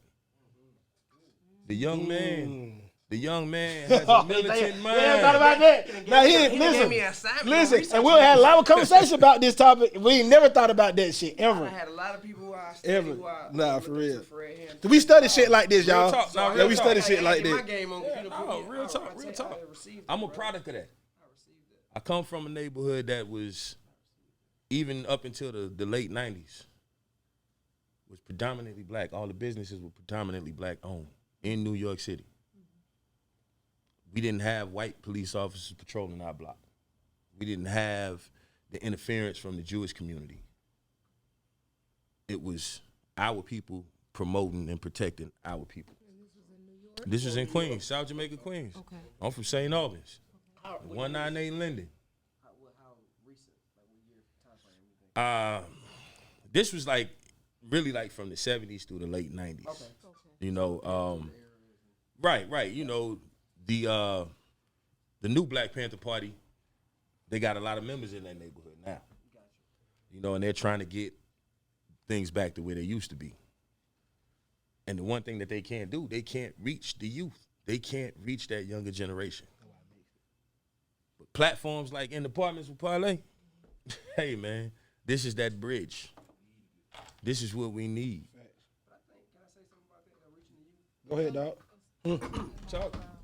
The young man has a militant mind. Yeah, thought about that. Now listen, and we'll have a lot of conversation about this topic. We ain't never thought about that shit ever. I had a lot of people who I Ever. Nah, for real. Fred We study shit like this, y'all. Real talk. No, Yeah, real we talk. study shit like My this. game on Real talk. I'm a product of that. I come from a neighborhood that was, even up until the late 90s, was predominantly black. All the businesses were predominantly black owned in New York City. We didn't have white police officers patrolling our block. We didn't have the interference from the Jewish community. It was our people promoting and protecting our people. And this was in New York? This was in Queens, South Jamaica, Queens. Okay. I'm from St. Albans. 198 Linden. How recent? Like what year time frame? This was like really like from the 70s through the late 90s. Okay. You know, right. You know, the new Black Panther Party, they got a lot of members in that neighborhood now. You know, and they're trying to get things back to where they used to be. And the one thing that they can't do, they can't reach the youth. They can't reach that younger generation. But platforms like in the Partments with Parlay, hey man, this is that bridge. This is what we need. Can I say something about that? Reaching the youth. Go ahead, dog.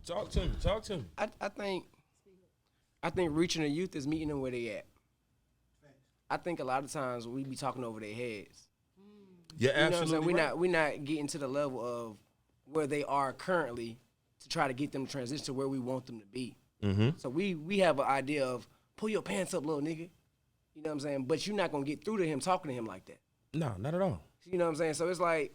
Talk to me. I think reaching the youth is meeting them where they at. I think a lot of times we be talking over their heads. Yeah, You know what I'm absolutely. saying? We're not getting to the level of where they are currently to try to get them to transition to where we want them to be. Mm-hmm. So we have an idea of pull your pants up, little nigga. You know what I'm saying? But you're not gonna get through to him talking to him like that. No, not at all. You know what I'm saying? So it's like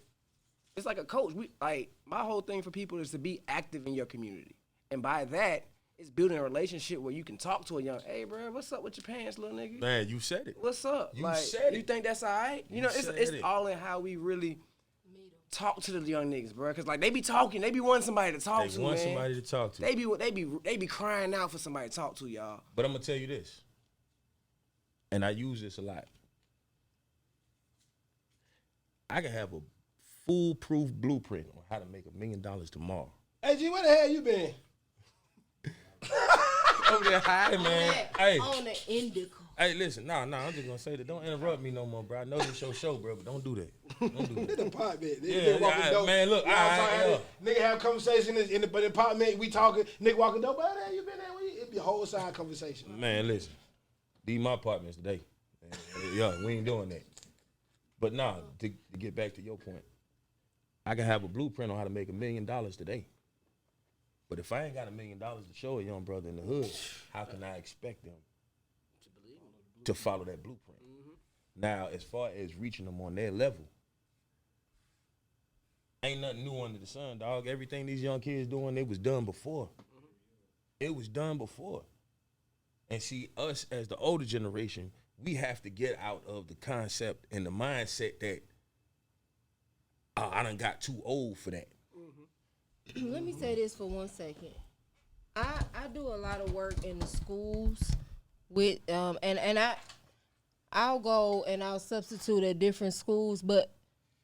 a coach. My whole thing for people is to be active in your community, and by that, it's building a relationship where you can talk to a young, hey, bro, what's up with your pants, little nigga? Man, you said it. What's up? You said it. You think that's all right? You know, it's it. all in how we really talk to the young niggas, bro. Cause like they be talking, they be wanting somebody to talk to. They want man. somebody to talk to. They be crying out for somebody to talk to, y'all. But I'm gonna tell you this, and I use this a lot. I can have a foolproof blueprint on how to make $1 million tomorrow. Hey, G, where the hell you been? Over there high, man. Hey, On the indica. hey, listen, no, I'm just gonna say that. Don't interrupt me no more, bro. I know this your show, bro, but don't do that. Don't do that. In the apartment. Yeah, man, look, nigga have conversation in the apartment. We talking. Nigga walking door. Where the hell you been at? It be a whole side conversation. Man, listen, these my apartments today. Yeah, we ain't doing that. But nah, to get back to your point, I can have a blueprint on how to make $1 million today. But if I ain't got $1 million to show a young brother in the hood, how can I expect them to follow that blueprint? Now, as far as reaching them on their level, ain't nothing new under the sun, dog. Everything these young kids doing, it was done before. It was done before. And see, us as the older generation, we have to get out of the concept and the mindset that I done got too old for that. Let me say this for 1 second. I do a lot of work in the schools with I'll go and I'll substitute at different schools, but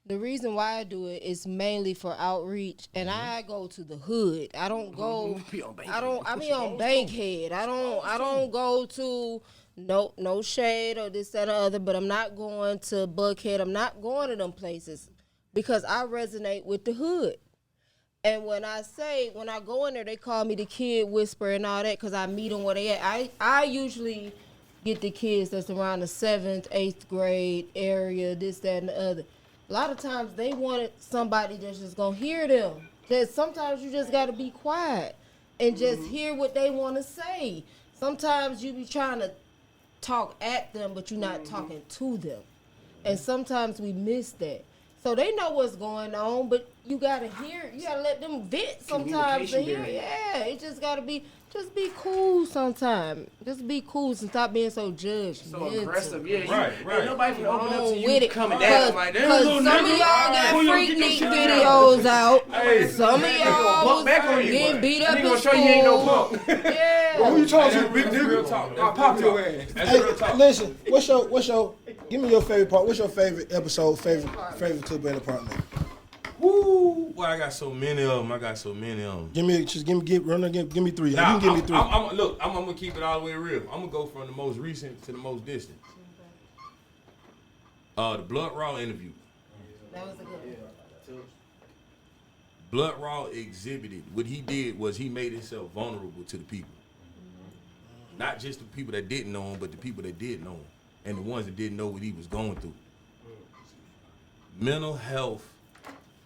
the reason why I do it is mainly for outreach, and I go to the hood. I don't go. I be on Bankhead. I don't go to no shade or this that or other. But I'm not going to Buckhead. I'm not going to them places because I resonate with the hood. And when I go in there, they call me the kid whisperer and all that because I meet them where they at. I usually get the kids that's around the 7th, 8th grade area, this, that, and the other. A lot of times they wanted somebody that's just going to hear them. That sometimes you just got to be quiet and just hear what they want to say. Sometimes you be trying to talk at them, but you're not talking to them. And sometimes we miss that. So they know what's going on, but you gotta hear, you gotta let them vent sometimes to hear. Yeah, it just gotta be, just be cool sometimes. Just be cool and stop being so judgmental. So aggressive, yeah. Right. Nobody can open up to you with it. coming down like that. Because some of y'all got freak videos out. Some of y'all was getting beat up in school. You ain't no punk. Yeah. Who you talking to, big nigga? Real talk. I'll pop your ass. That's Hey, real talk. listen, what's your give me your favorite part. What's your favorite episode, favorite clip in the Partment? Woo! Well, I got so many of them. Give me 3. Nah, you can give me 3. I'm gonna keep it all the way real. I'm gonna go from the most recent to the most distant. The Blood Raw interview. That was a good one. Blood Raw exhibited, what he did was he made himself vulnerable to the people. Not just the people that didn't know him, but the people that did know him. And the ones that didn't know what he was going through. Mental health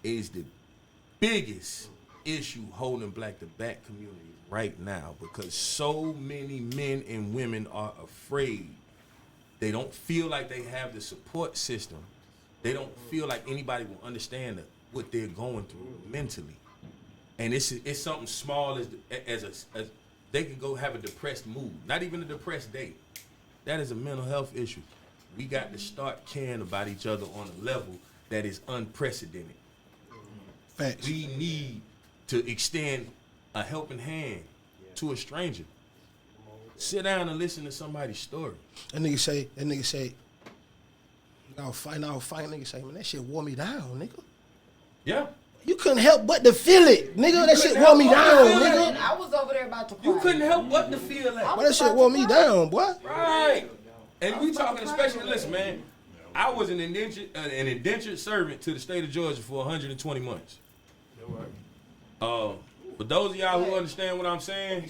is the biggest issue holding the black community right now, because so many men and women are afraid. They don't feel like they have the support system. They don't feel like anybody will understand what they're going through mentally. And it's something small as they can go have a depressed mood, not even a depressed day. That is a mental health issue. We got to start caring about each other on a level that is unprecedented. Facts. We need to extend a helping hand to a stranger. Sit down and listen to somebody's story. That nigga say, I'll fight, nigga say, man, that shit wore me down, nigga. Yeah. You couldn't help but to feel it, nigga. That shit wore me down, nigga. I was over there about to cry. You couldn't help but to feel that. But that shit wore me down, boy. Right. And we talking especially, listen, man, I was an indentured servant to the state of Georgia for 120 months. For those of y'all who understand what I'm saying,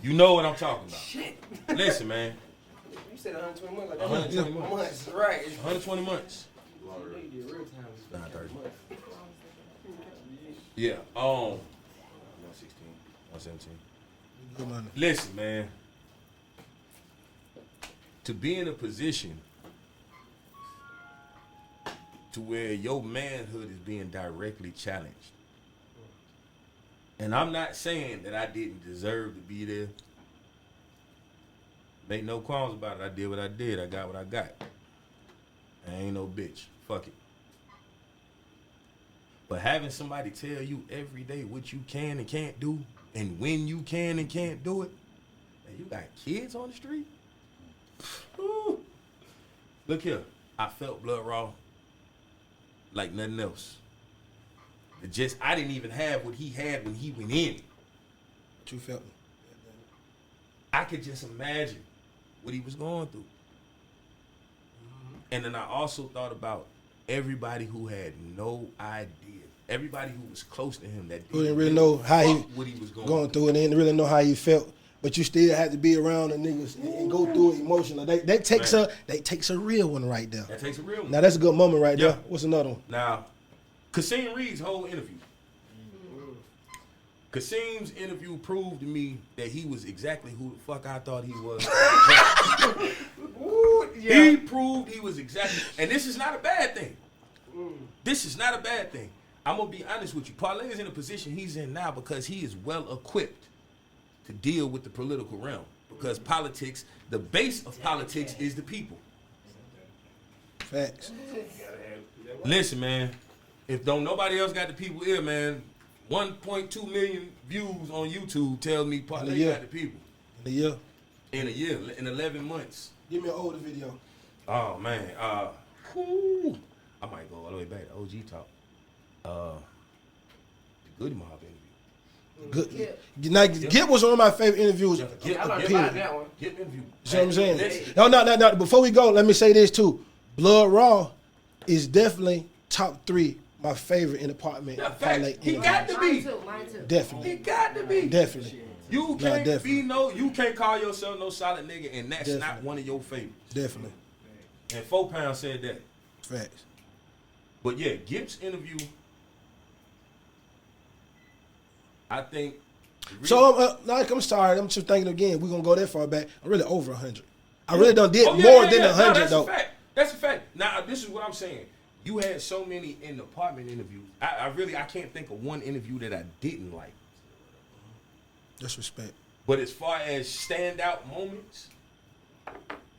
you know what I'm talking about. Shit. Listen, man. You said 120 months. Like 120 months. Right. 120 months. You did real time. 9:30. Yeah. 116, 117. Listen, man. To be in a position to where your manhood is being directly challenged. And I'm not saying that I didn't deserve to be there. Make no qualms about it. I did what I did. I got what I got. I ain't no bitch. Fuck it. But having somebody tell you every day what you can and can't do, and when you can and can't do it, and you got kids on the street? Ooh. Look here. I felt Blood Raw like nothing else. I didn't even have what he had when he went in. What you felt? I could just imagine what he was going through. And then I also thought about everybody who had no idea. Everybody who was close to him that Who didn't really know how what he was going through, and they didn't really know how he felt. But you still had to be around the niggas and go through it emotionally. That takes a real one right there. That takes a real one. Now that's a good moment right there. What's another one? Now, Kasim Reed's whole interview. Kasim's interview proved to me that he was exactly who the fuck I thought he was. Ooh, yeah. He proved he was exactly, and this is not a bad thing. This is not a bad thing. I'm gonna be honest with you. Parlae is in a position he's in now because he is well equipped to deal with the political realm. Because politics, the base of politics is the people. Facts. Listen, man. If don't nobody else got the people here, man, 1.2 million views on YouTube tells me Parlay got the people. In a year. In a year, in 11 months. Give me an older video. Oh man, whew. I might go all the way back to OG talk. The Goody Mob interview. Good. Now, Get was one of my favorite interviews. Get I learned about that one. Get interview. You know what I'm saying? No. Before we go, let me say this too. Blood Raw is definitely top 3 my favorite in the Partment. Yeah, he got to be. Mine too. Definitely. He got to be. Definitely. You can't you can't call yourself no solid nigga, and that's not one of your favorites. Definitely. And 4 Pound said that. Facts. But yeah, Gibbs' interview, I think. So I'm sorry. I'm just thinking again. We're gonna go that far back. I'm really over 100. I really done did more than 100 though. That's a fact. Now this is what I'm saying. You had so many in the apartment interviews. I can't think of one interview that I didn't like. That's respect. But as far as standout moments,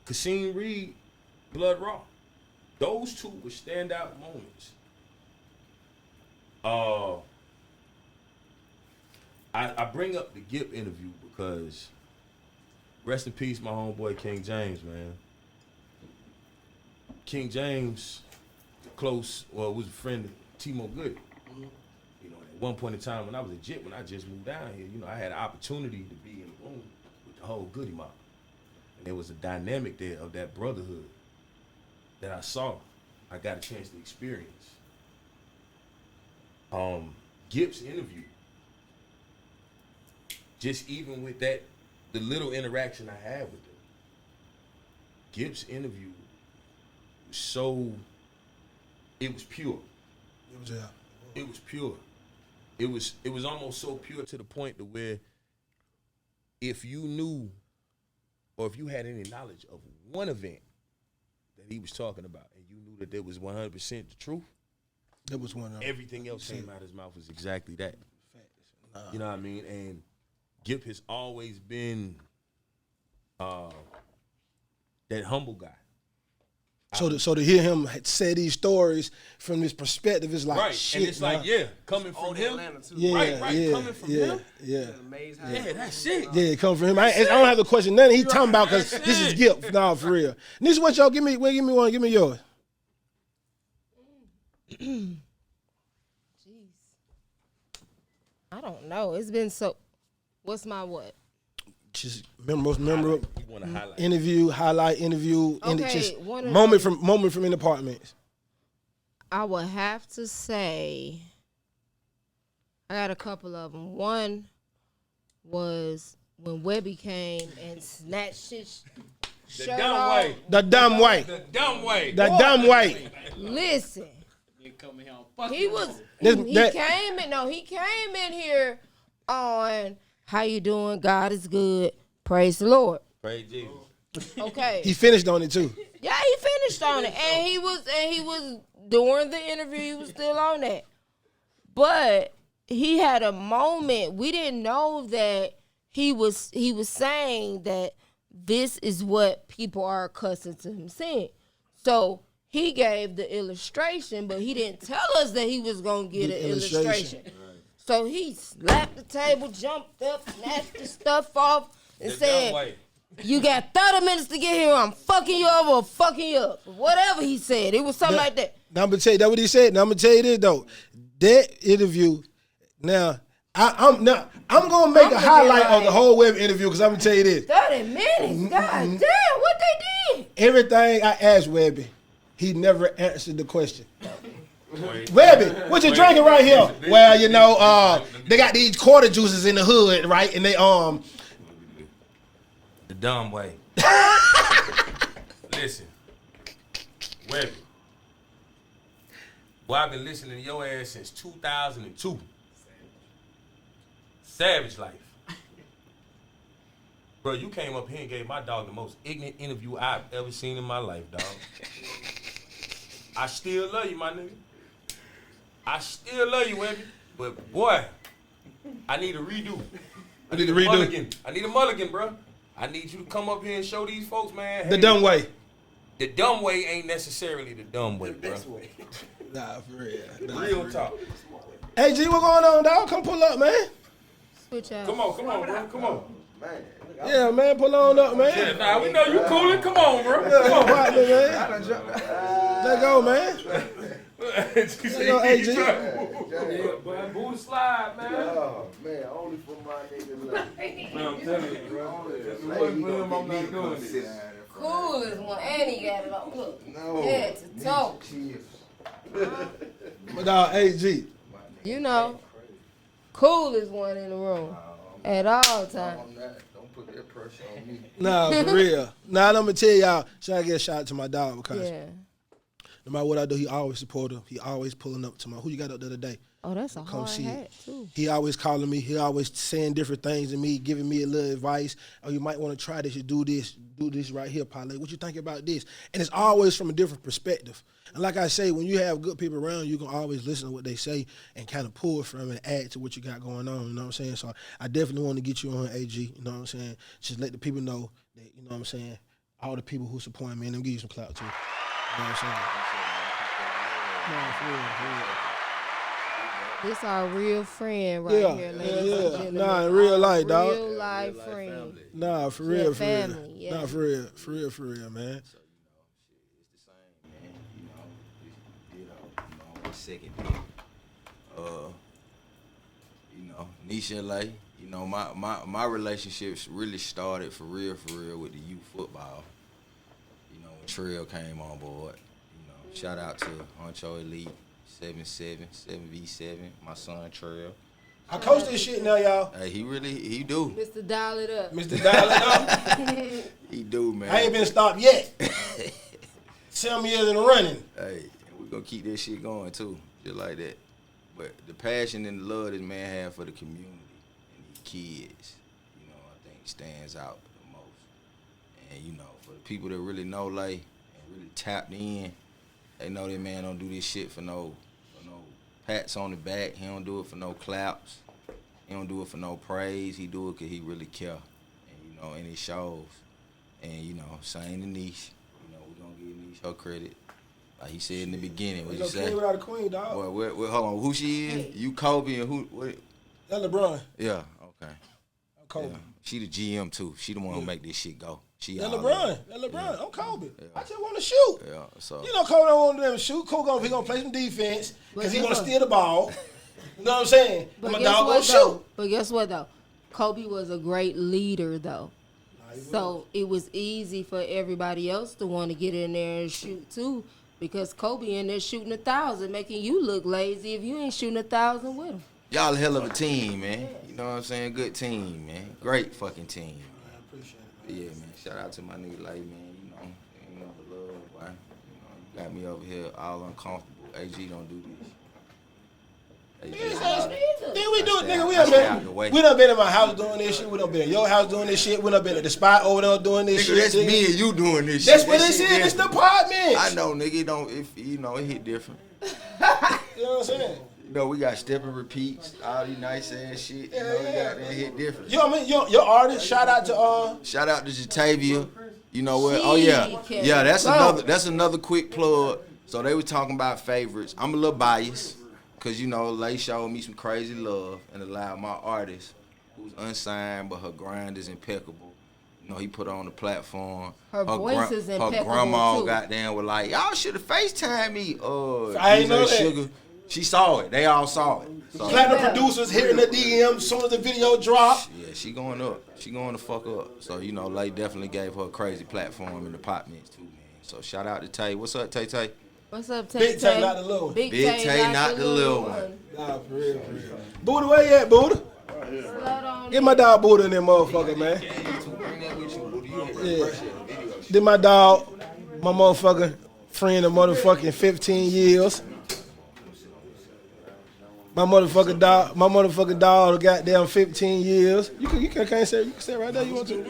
Kasim Reed, Blood Raw, those two were standout moments. I bring up the Gipp interview because rest in peace, my homeboy King James, man. King James, was a friend of Timo Goody. Mm-hmm. You know, at one point in time when I was a Jit, when I just moved down here, I had an opportunity to be in the room with the whole Goody mob. And there was a dynamic there of that brotherhood that I saw. I got a chance to experience. Gipp's interview, just even with that, the little interaction I had with him, Gipp's interview was so, it was pure. It was pure. It was almost so pure to the point to where if you knew or if you had any knowledge of one event that he was talking about and you knew that there was 100% the truth, that was 100%. Everything else came out of his mouth was exactly that. You know what I mean? And Gipp has always been that humble guy. So to hear him say these stories from this perspective is like right. shit. And it's like, coming from him. Coming from him. Yeah. That's it. Yeah, coming from him. I don't have to question nothing he's talking about because this is Gipp. No, for real. And this is what y'all give me one. Give me yours. Jeez. I don't know. It's been so. What's my what? Just most memorable highlight interview, okay, just moment from in Apartments. I would have to say, I got a couple of them. One was when Webby came and snatched his shirt off. The dumb way. Listen, he came in here on. How you doing? God is good. Praise the Lord. Praise Jesus. Okay. He finished on it too. Yeah, he finished on it. And he was during the interview, he was still on that. But he had a moment. We didn't know that he was saying that this is what people are accustomed to him saying. So he gave the illustration, but he didn't tell us that he was gonna get an illustration. So he slapped the table, jumped up, snatched the stuff off, and said, you got 30 minutes to get here, I'm fucking you up or fucking you up. Whatever he said. It was something like that. Now I'm going to tell you, that's what he said. Now I'm going to tell you this, though. That interview, now, I'm going to make a highlight of the whole web interview because I'm going to tell you this. 30 minutes? God damn, what they did? Everything I asked Webby, he never answered the question. Webby, what you drinking right here? Well, they got these quarter juices in the hood, right? And they the dumb way. Listen, Webby. Boy, I've been listening to your ass since 2002. Savage Life. Bro, you came up here and gave my dog the most ignorant interview I've ever seen in my life, dog. I still love you, my nigga. I still love you, Webby, but boy, I need a redo. I need a mulligan, bro. I need you to come up here and show these folks, man. The dumb way. The dumb way ain't necessarily the dumb way, bro. Way. Nah, for real. Real talk. Hey, G, what going on, dog? Come pull up, man. Switch out. Come on, bro. Come on. Man. Yeah, man, pull on up, man. Yeah, nah, we know you coolin'. Come on, bro. Come on, partner, man. Let's go, man. Let's go, AG. Booty slide, man. Oh, man, only for my nigga love. Man, I'm telling you, bro. If it wasn't for him, I'm not doing this. Cool as one, and he got it on. Look, no. head to toe. But dog, AG. Cool as one in the room at all times. Don't put that pressure on me. Nah, for real. Nah, I'm gonna tell y'all, should I get a shout out to my dog because no matter what I do, he always supportive. He always pulling up to who you got up the other day? Oh, that's a hard hat, too. He always calling me. He always saying different things to me, giving me a little advice. Oh, you might want to try this. You do this right here, Parlay. What you think about this? And it's always from a different perspective. And like I say, when you have good people around, you can always listen to what they say and kind of pull from it and add to what you got going on. You know what I'm saying? So I definitely want to get you on AG. You know what I'm saying? Just let the people know that, you know what I'm saying, all the people who support me, and them give you some clout too. You know what I'm saying? No, for real. This our real friend right here, ladies and gentlemen. Nah, in real life, dog. Real life friend. Nah, for real, for real. Family, yeah. Nah, for real, man. So, it's the same, man. Second thing. Nisha LA, my relationships really started for real with the youth football. When Trail came on board. Shout out to Honcho Elite. 7v7, my son Trail. I coach this shit now, y'all. Hey, he do. Mr. Dial It Up. He do, man. I ain't been stopped yet. 7 years in the running. Hey, we're gonna keep this shit going too, just like that. But the passion and the love this man have for the community and these kids, I think stands out the most. And for the people that really know Lay and really tapped in, they know that man don't do this shit for no pats on the back. He don't do it for no claps. He don't do it for no praise. He do it because he really care. And, and it shows. And, same to Niche. We're going to give Niche her credit. Like he said in the beginning. What you say? Queen without a queen, dog. Boy, hold on. Who she is? Hey. You Kobe and who? What? That LeBron. Yeah, okay. Kobe. Yeah. She the GM, too. She the one who make this shit go. That LeBron. Yeah. I'm Kobe. Yeah. I just want to shoot. Yeah, so. Kobe don't want to shoot. Kobe gonna play some defense because he gonna steal the ball. You know what I'm saying? But my dog gonna shoot. But guess what though? Kobe was a great leader though. So it was easy for everybody else to want to get in there and shoot too, because Kobe in there shooting 1,000, making you look lazy if you ain't shooting 1,000 with him. Y'all a hell of a team, man. You know what I'm saying? Good team, man. Great fucking team. I appreciate it. But yeah, man. Shout out to my nigga Lay, man. The love, boy. You got me over here all uncomfortable. AG don't do this. Then we do it, nigga. We done been in my house doing this shit. We done been in your house doing this shit. We done been at the spot over there doing this shit. That's me and you doing this shit. That's shit. what this is. It's the Partments. I know, nigga. It hit different. You know what I'm saying? We got step and repeats, all these nice ass shit. It hit different. Your artist. Shout out to Jatavia. You know what? Oh yeah. That's another quick plug. So they were talking about favorites. I'm a little biased. Cause Lay showed me some crazy love and allowed my artist, who's unsigned but her grind is impeccable. He put her on the platform. Her voice is impeccable her grandma too. Goddamn was like, y'all should have FaceTime me. I ain't know that. Sugar. She saw it. They all saw it. So, Platinum producers hitting the DM as soon as the video dropped. Yeah, she going up. She going to fuck up. So Lay definitely gave her a crazy platform in the Partments too, man. So shout out to Tay. What's up, Tay Tay? What's up, Tay? Big Tay, not the little one. Big Tay, not the little one. Nah, for real. Buddha, where you at, Buddha? Get my dog Buddha in there, motherfucker, man. Yeah. Then my dog, my motherfucking friend of motherfucking 15 years. My motherfucking dog, goddamn 15 years. You can say it right there. You want to?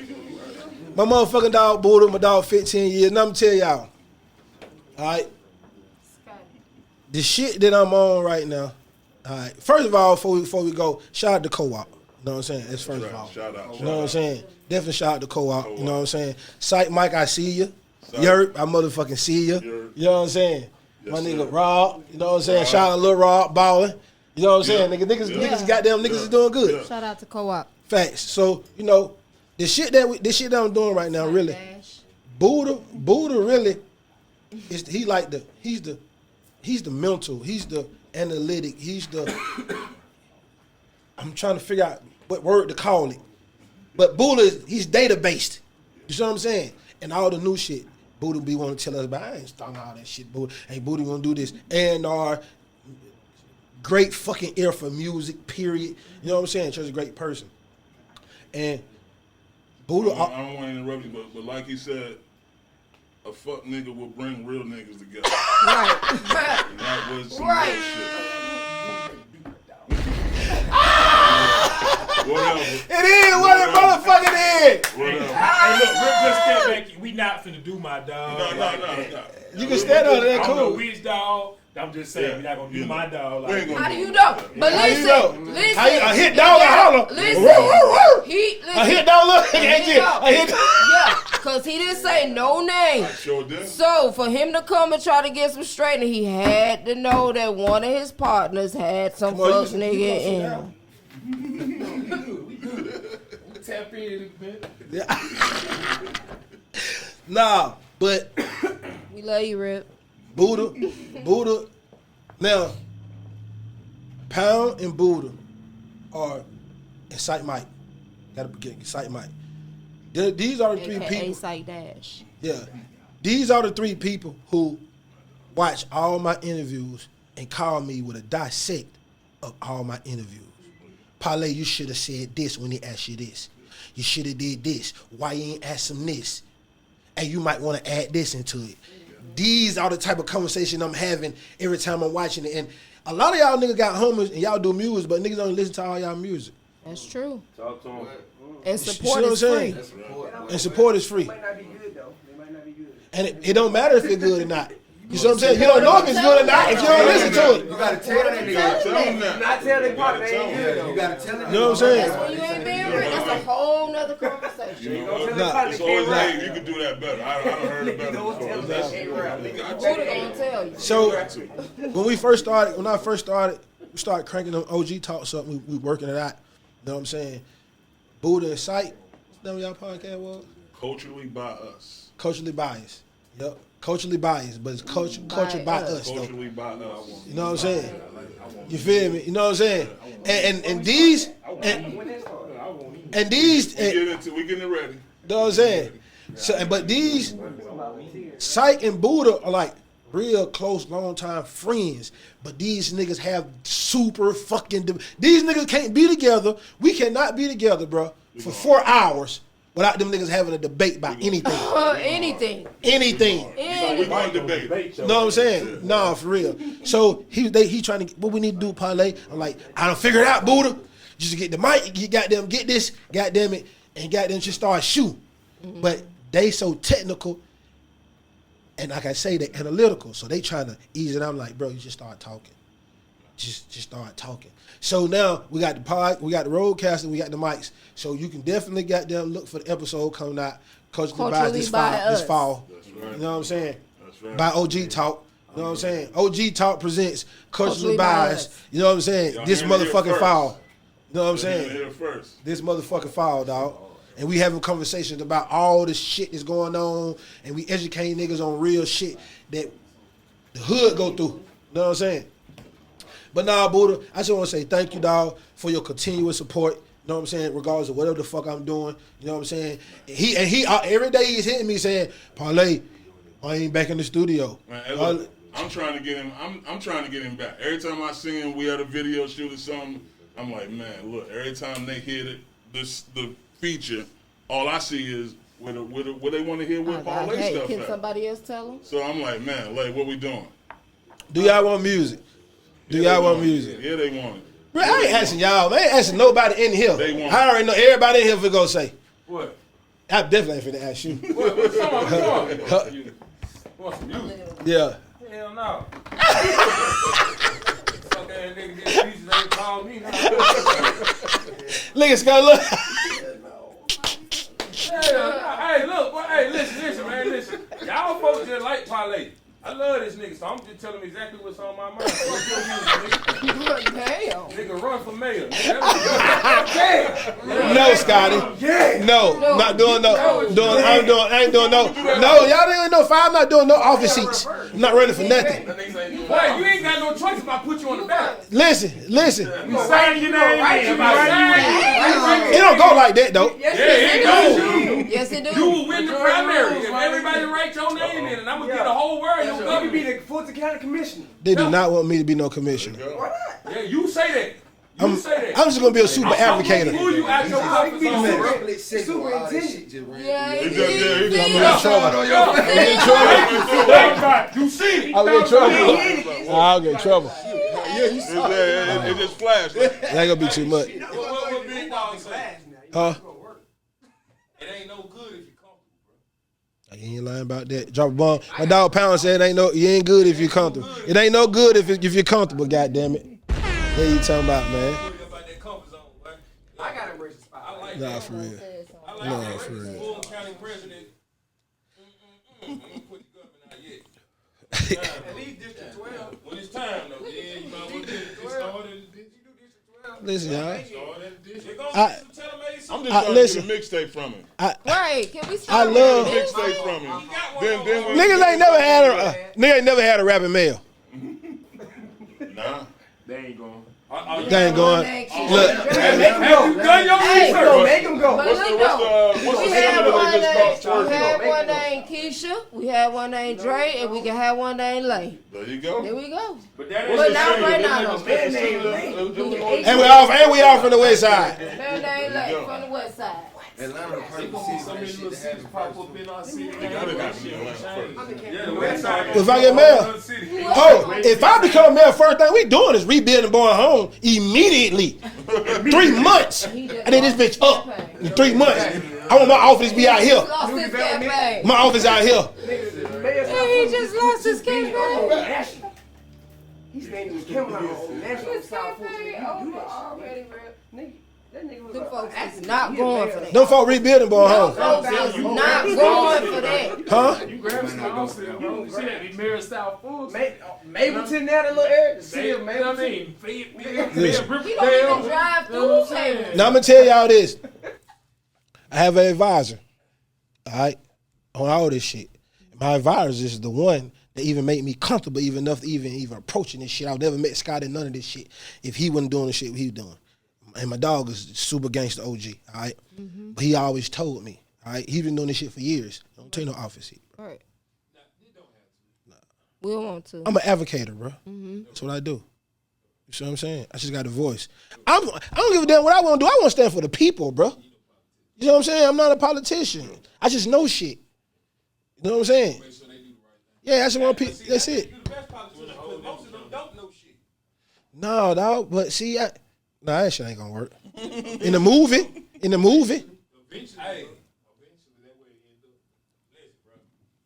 My motherfucking dog Buddha, my dog 15 years. Now I'm tell y'all. All right. The shit that I'm on right now. All right. First of all, before we go, shout out to Co-op. You know what I'm saying? That's first of all. Shout out. You know what I'm saying? Definitely shout out to Co-op. You know what I'm saying? Sight Mike, I see you. Yerp, I motherfucking see you. You know what I'm saying? Yes, my nigga Rob. You know what I'm saying? Shout out to Lil Rob balling. You know what I'm saying? Niggas goddamn niggas is doing good. Shout out to Co-op. Facts. So, this shit that I'm doing right now, really. Buddha really he's the mental, he's the analytic, I'm trying to figure out what word to call it. But Buddha he's data-based. You see what I'm saying? And all the new shit, Buddha be wanting to tell us about. I ain't starting all that shit, Buddha. Hey, Buddha gonna do this. And our great fucking ear for music, period. You know what I'm saying? Just a great person. And Buddha. I don't want to interrupt you, but like he said, a fuck nigga will bring real niggas together. Right. And that was some real shit. Whatever. It is what it motherfucking is. Whatever. Hey, look, just step back. We not finna do my dog. No. You can stand on that, I don't know cool. which dog. I'm just saying, we not gonna do my dog. We ain't gonna How do do you it. know? But How you know? listen. A hit dog and holler. Listen. A hit dog look. A hit dog. Yeah, because he didn't say no name. I sure did. So for him to come and try to get some straightening, he had to know that one of his partners had some fuck nigga in him. Tap in, man. Nah, but We love you, Rip. Buddha. Now, Pound and Buddha are Incite Mike. Gotta forget Incite Mike. These are the three people. Psych Dash. Yeah. These are the three people who watch all my interviews and call me with a dissect of all my interviews. Parlay, you should have said this when he asked you this. You should have did this. Why you ain't ask him this? And you might want to add this into it. These are the type of conversation I'm having every time I'm watching it. And a lot of y'all niggas got homies and y'all do music, but niggas don't listen to all y'all music. That's true. Talk to him. And support You is see what free. I'm saying? And support is free. They might not be good though. They might not be good. And it don't matter if it's good or not. You see what I'm saying? You don't know if it's good or not if you don't listen to it. You gotta tell that nigga. Tell him that. Not tell that partner they ain't good though. You gotta tell them. You know what I'm saying? That's when you ain't being real. That's a whole nother conversation. You know what? Nah. It's always, hey, you can do that better. I done heard it better before. Buddha gonna tell you. So when I first started, we started cranking them OG talks up. We working it out. You know what I'm saying? Buddha and Sight. What's the name of y'all podcast was? Culturally by us. Culturally biased. Yep. Culturally biased, but it's culture by us though. Culturally by us. You know what I'm saying? You feel me? You know what I'm saying? And these We getting it ready. you know what I'm saying? So, but these Psych and Buddha are like real close, long time friends. But these niggas have super fucking. These niggas can't be together. We cannot be together, bro, for 4 hours without them niggas having a debate about anything. Anything. We going to debate. Know what I'm saying? Nah, for real. So he trying to. What we need to do, Parlay? I'm like, I don't figure it out, Buddha. Just get the mic. You goddamn get this. Goddamn it, and goddamn just start shooting. Mm-hmm. But they so technical, and like I say, they analytical. So they trying to ease it. I'm like, bro, you just start talking. Just start talking. So now we got the pod, we got the roadcaster, we got the mics. So you can definitely goddamn look for the episode coming out Culturally Biased this fall. That's right. You know what I'm saying? That's right. By OG Talk. You know what I'm saying? OG Talk presents Culturally Biased. You know what I'm saying? Y'all This hearing it here motherfucking first. fall. You know what I'm You're hearing it saying? here first. This motherfucking fall, dog. And we having conversations about all the shit that's going on, and we educating niggas on real shit that the hood go through. You know what I'm saying? But nah, Buddha, I just want to say thank you, dog, for your continuous support. You know what I'm saying? Regardless of whatever the fuck I'm doing. You know what I'm saying? He every day he's hitting me saying, Parlay, I ain't back in the studio. Man, hey, look, I'm trying to get him. I'm trying to get him back. Every time I see him, we had a video shoot or something. I'm like, man, look. Every time they hear the feature, all I see is where they want to hear what Parlay stuff Can at. somebody else tell them? So I'm like, man, like, what we doing? Do y'all want music? Do y'all want music? Yeah, they want it. Bro, I ain't asking y'all. I ain't asking nobody in here. They want I already know everybody in here for go say. What? I definitely ain't finna ask you. What song? You want some music? Yeah. Hell no. Fuck ass nigga get pieces ain't call me. Look at Scott, look. Hey, look, boy, hey, listen, man, listen. Y'all folks just like Parlay. I love this nigga, so I'm just telling him exactly what's on my mind. Damn. Nigga, run for mayor. No, Scotty. No, not doing no. I ain't doing no. No, y'all don't even know if I'm not doing no office seats. I'm not running for nothing. Boy, you ain't got no choice if I put you on the ballot. Listen. You sign your name in. It don't go like that though. Yeah, it goes. Yes, it do. You will win the primary if everybody write your name in, and I'm gonna get the whole world. You be the Fulton County Commissioner. They do not want me to be no commissioner. Why not? Yeah, you say that. I'm just gonna be a super advocator. Who you out your You be comfort the zone? superintendent. Yeah, He he just- yeah, he just- I'm in trouble. You see it. I'll get in trouble. I'll get in trouble. It just flashed. That ain't gonna be too much. What big dog Huh? It ain't no good if you're comfortable, bro. You ain't lying about that. Drop a bomb. My dog Pound said you ain't good if you're comfortable. It ain't no good if you're comfortable, goddamn it. What you talking about, man? I got to embrace the spot. Nah, for real. Nah, for real. Full county president. Put your government out yet. At least District 12. When it's time, though, yeah, you might want to get started. Listen, y'all. I'm just trying to get a mixtape from him. Right? Can we I start love with this? Mixtape from him. Then when niggas ain't never had a rapping male. Nah. They ain't going. They ain't going. Look, Make him go. What's the We single that they just bought? had one named Keisha, we had one named Dre, and we can have one named Lay. There you go. There we go. But that But not right now. and we all from the west side. Man named Lay from the west side. Atlanta pop up in our city. Gotta happen in Atlanta first. If I get mail, if I become mayor, first thing we doing is rebuilding Boy Home immediately. 3 months. I need this bitch up in 3 months. I want my office to be out here. Lost his campaign. My office out here. He just lost his campaign. He's naming his camera on National His South campaign over already, bro. That nigga was Them folks is not going for that. Them folk rebuilding Boy Home. Folks is not going for that. Huh? You grab some house, bro. You see that? The Mayor South Foods. Mableton, that little area. The city of I Mableton. mean, He don't even drive through Hayward. Now I'm gonna tell y'all this. I have an advisor, all right, on all this shit. My advisor is the one that even made me comfortable even enough to even approaching this shit. I would never met Scott in none of this shit if he wasn't doing the shit he was doing. And my dog is super gangster OG, all right? But he always told me, all right? He been doing this shit for years. Don't take no office here. All right. We don't want to. I'm an advocator, bro. That's what I do. You see what I'm saying? I just got a voice. I don't give a damn what I want to do. I want to stand for the people, bro. You know what I'm saying? I'm not a politician. I just know shit. You know what I'm saying? Yeah, I just want people. That's it. Most of them don't know shit. No, dog. But see, that shit ain't gonna work. In the movie. Eventually, that way it end up. Listen, bro.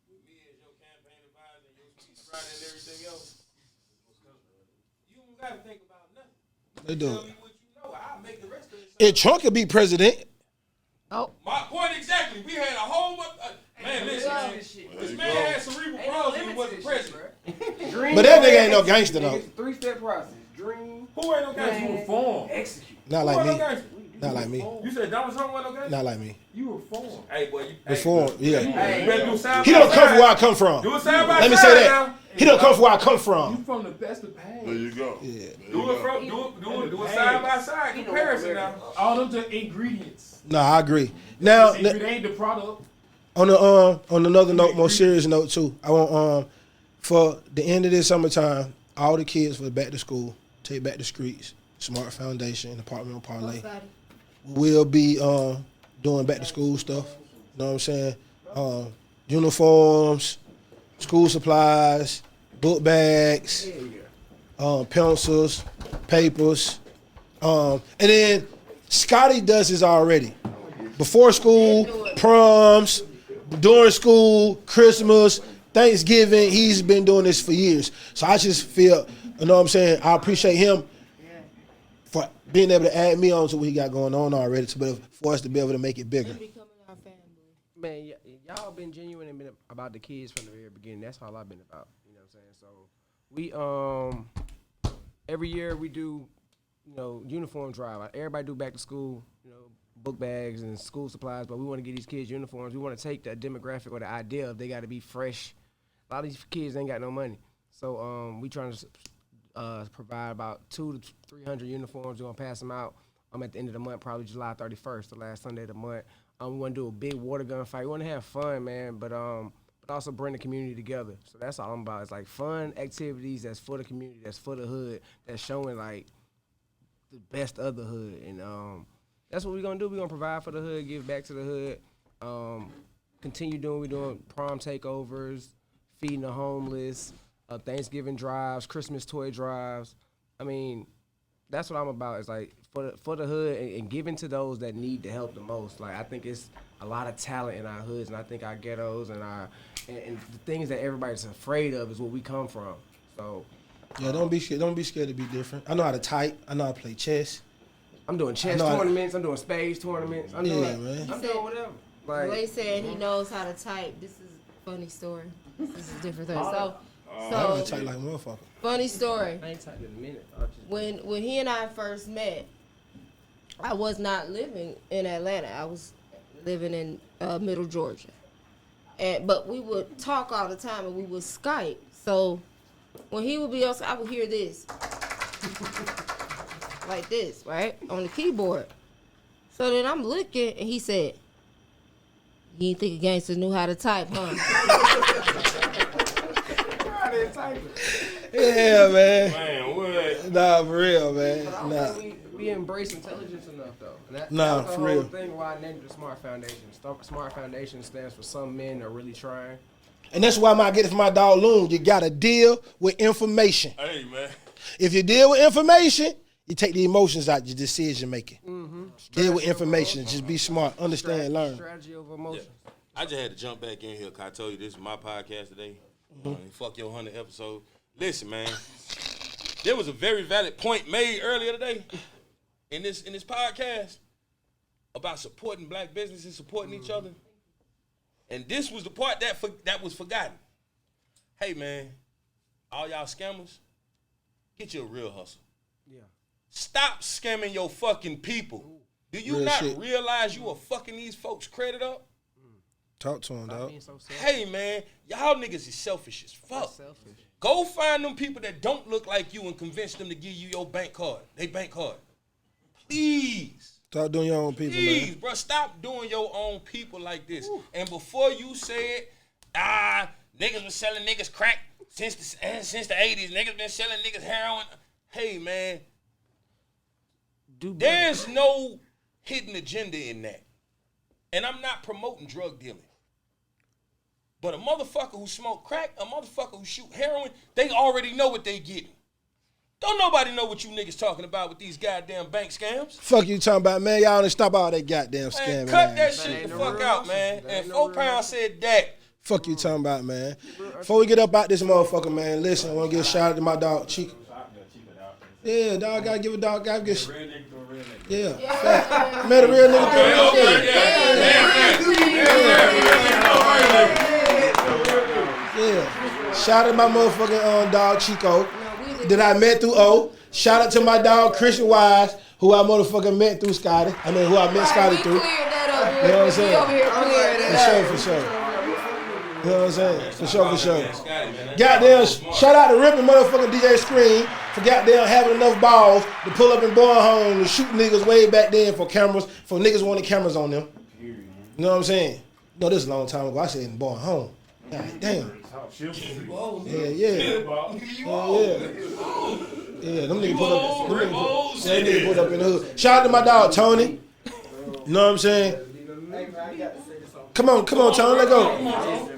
With me as your campaign advisor and your speech writer and everything else, you don't gotta think about nothing. They do Tell it. me what you know. I'll make the rest of it. If Trump could be president, My point exactly. We had a whole man. Listen, this man had cerebral palsy and wasn't president. but that nigga ain't no gangster though. It's a 3-step process. Dream. Who ain't no gangster? You reform. Execute. Not like me. Not like me. You said Donald Trump wasn't no gangster? Not like me. You reform. Hey, boy, you Reform, yeah. You better do side He by don't come side. from where I come from. Do it side by Let me side say that. now. He don't come from where I come You from. from the best of past. There you go. Yeah. Do it side by side comparison now. All them just ingredients. No, I agree. Now, If it ain't the product. on another note, more serious note too, I want for the end of this summertime, all the kids for back to school, take back the streets, Smart Foundation, and Partments Parlae. We'll be doing back to school stuff. You know what I'm saying? Uniforms, school supplies, book bags, pencils, papers, and then Scotty does this already. Before school, proms, during school, Christmas, Thanksgiving, he's been doing this for years. So I just feel, you know what I'm saying, I appreciate him for being able to add me on to what he got going on already for us to be able to make it bigger. Man, y'all been genuine and been about the kids from the very beginning. That's all I've been about. You know what I'm saying? So we every year we do, uniform drive. Everybody do back to school, book bags and school supplies, but we want to get these kids uniforms. We want to take the demographic or the idea of they got to be fresh. A lot of these kids ain't got no money. So we trying to provide about 200 to 300 uniforms. We're going to pass them out at the end of the month, probably July 31st, the last Sunday of the month. We want to do a big water gun fight. We want to have fun, man, but also bring the community together. So that's all I'm about. It's like fun activities that's for the community, that's for the hood, that's showing like the best of the hood. And that's what we're going to do. We're going to provide for the hood, give back to the hood, continue doing what we're doing, prom takeovers, feeding the homeless, Thanksgiving drives, Christmas toy drives. I mean, that's what I'm about. It's like for the hood and giving to those that need the help the most. Like I think it's a lot of talent in our hoods, and I think our ghettos and the things that everybody's afraid of is where we come from. So yeah, don't be scared. Don't be scared to be different. I know how to type. I know how to play chess. I'm doing chess tournaments. I'm doing spades tournaments. I'm doing whatever. Like they said, he knows how to type. This is a funny story. This is a different thing. I type like a motherfucker. Funny story. I ain't typed in a minute. When he and I first met, I was not living in Atlanta. I was living in Middle Georgia, but we would talk all the time and we would Skype. So when he would be on, I would hear this, like this, right on the keyboard. So then I'm looking, and he said, "You didn't think a gangster knew how to type, huh?" Yeah, man. Man, what? Nah, for real, man. But I don't think we embrace intelligence enough, though. And that's for the real. whole thing why I named it the Smart Foundation. Smart Foundation stands for some men are really trying. And that's why I get it from my dog Loon. You got to deal with information. Hey, man. If you deal with information, you take the emotions out your decision making. Mm-hmm. Deal with information. Just be smart. Understand, learn. Strategy over emotions. Yeah. I just had to jump back in here because I told you this is my podcast today. Fuck your 100 episode. Listen, man. There was a very valid point made earlier today in this podcast about supporting black businesses, supporting each other. And this was the part that was forgotten. Hey, man, all y'all scammers, get you a real hustle. Yeah. Stop scamming your fucking people. Do you Real not shit. realize you are fucking these folks' credit up? Talk to him, dog. Hey, man, y'all niggas is selfish as fuck. Go find them people that don't look like you and convince them to give you your bank card. They bank card. Please. Stop doing your own people, Please, man. bro, stop doing your own people like this. And before you say it, niggas been selling niggas crack since the 80s. Niggas been selling niggas heroin. Hey, man, there's no hidden agenda in that. And I'm not promoting drug dealing. But a motherfucker who smoke crack, a motherfucker who shoot heroin, they already know what they getting. Don't nobody know what you niggas talking about with these goddamn bank scams. Fuck you talking about, man. Y'all done stop all that goddamn scamming. Cut that shit the fuck out, man. And 4 pounds said that. Fuck you talking about, man. Before we get up out this motherfucker, man, listen, I want to give a shout out to my dog, Chico. Yeah, dog, gotta give a dog, gotta get. Yeah, fact. Met a real nigga through real shit. Yeah. Shout out to my motherfucking dog, Chico, that I met through O. Shout out to my dog, Christian Wise, who I motherfucking met through Scotty. I mean, who I met Scotty through. You know what I'm saying? For sure. You know what I'm saying? For sure. Goddamn, shout out to Rippin' motherfucking DJ Screen for goddamn having enough balls to pull up and born home and shoot niggas way back then for cameras, for niggas wanting cameras on them. You know what I'm saying? No, this is a long time ago. I said in born home. God damn. Yeah. Yeah, them niggas put up in the hood. Shout out to my dog, Tony. You know what I'm saying? Come on, Tony, let go.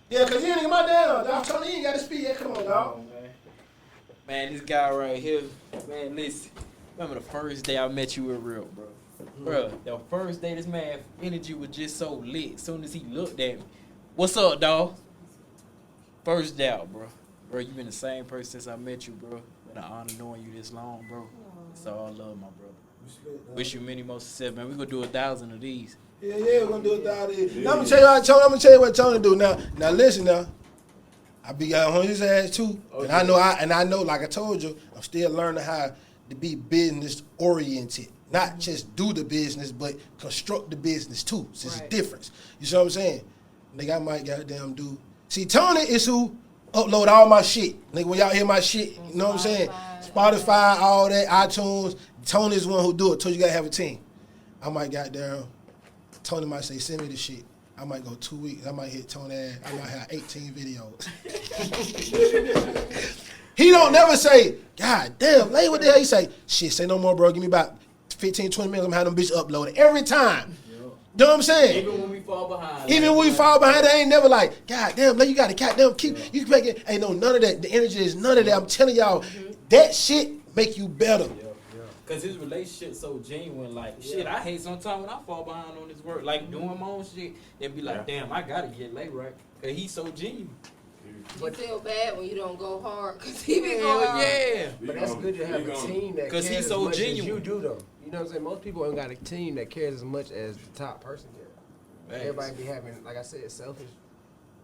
Yeah, because he ain't my damn, dog. Tony, you ain't got to speak yet. Come on, dog. Man, this guy right here, man, listen. Remember the first day I met you in real, bro. Bro, the first day this man energy was just so lit. As soon as he looked at me, what's up, dog? First day out, bro. Bro, you been the same person since I met you, bro. Been an honor knowing you this long, bro. It's all love, my brother. Wish you many more success, man. We gonna do 1,000 of these. Yeah, we're gonna do 1,000 of these. Now I'm gonna tell you what Tony do. Now listen now. I be on his ass too, and I know, like I told you, I'm still learning how to be business oriented. Not just do the business, but construct the business too. So it's a difference. You see what I'm saying? Nigga, I might goddamn do. See, Tony is who upload all my shit. Nigga, when y'all hear my shit, you know what I'm saying? Spotify, all that, iTunes. Tony's the one who do it. Told you gotta have a team. I might goddamn. Tony might say, send me the shit. I might go 2 weeks. I might hit Tony ass. I might have 18 videos. He don't never say, God damn, lay what the hell he say? Shit, say no more, bro. Give me about 15, 20 minutes. I'm having them bitch uploaded every time. You know what I'm saying? Even when we fall behind. They ain't never like, God damn, you got to goddamn keep, you can make it. Ain't no none of that. The energy is none of that. I'm telling y'all, That shit make you better. Cause his relationship so genuine, like shit. I hate sometimes when I fall behind on his work, like doing my own shit, and be like, damn, I gotta get laid right. Cause he's so genuine. You feel bad when you don't go hard, cause he be going hard. Yeah, but that's good to have a team that cares he's so as much genuine. as you do, though. You know what I'm saying? Most people ain't got a team that cares as much as the top person cares. Everybody be having, like I said, selfish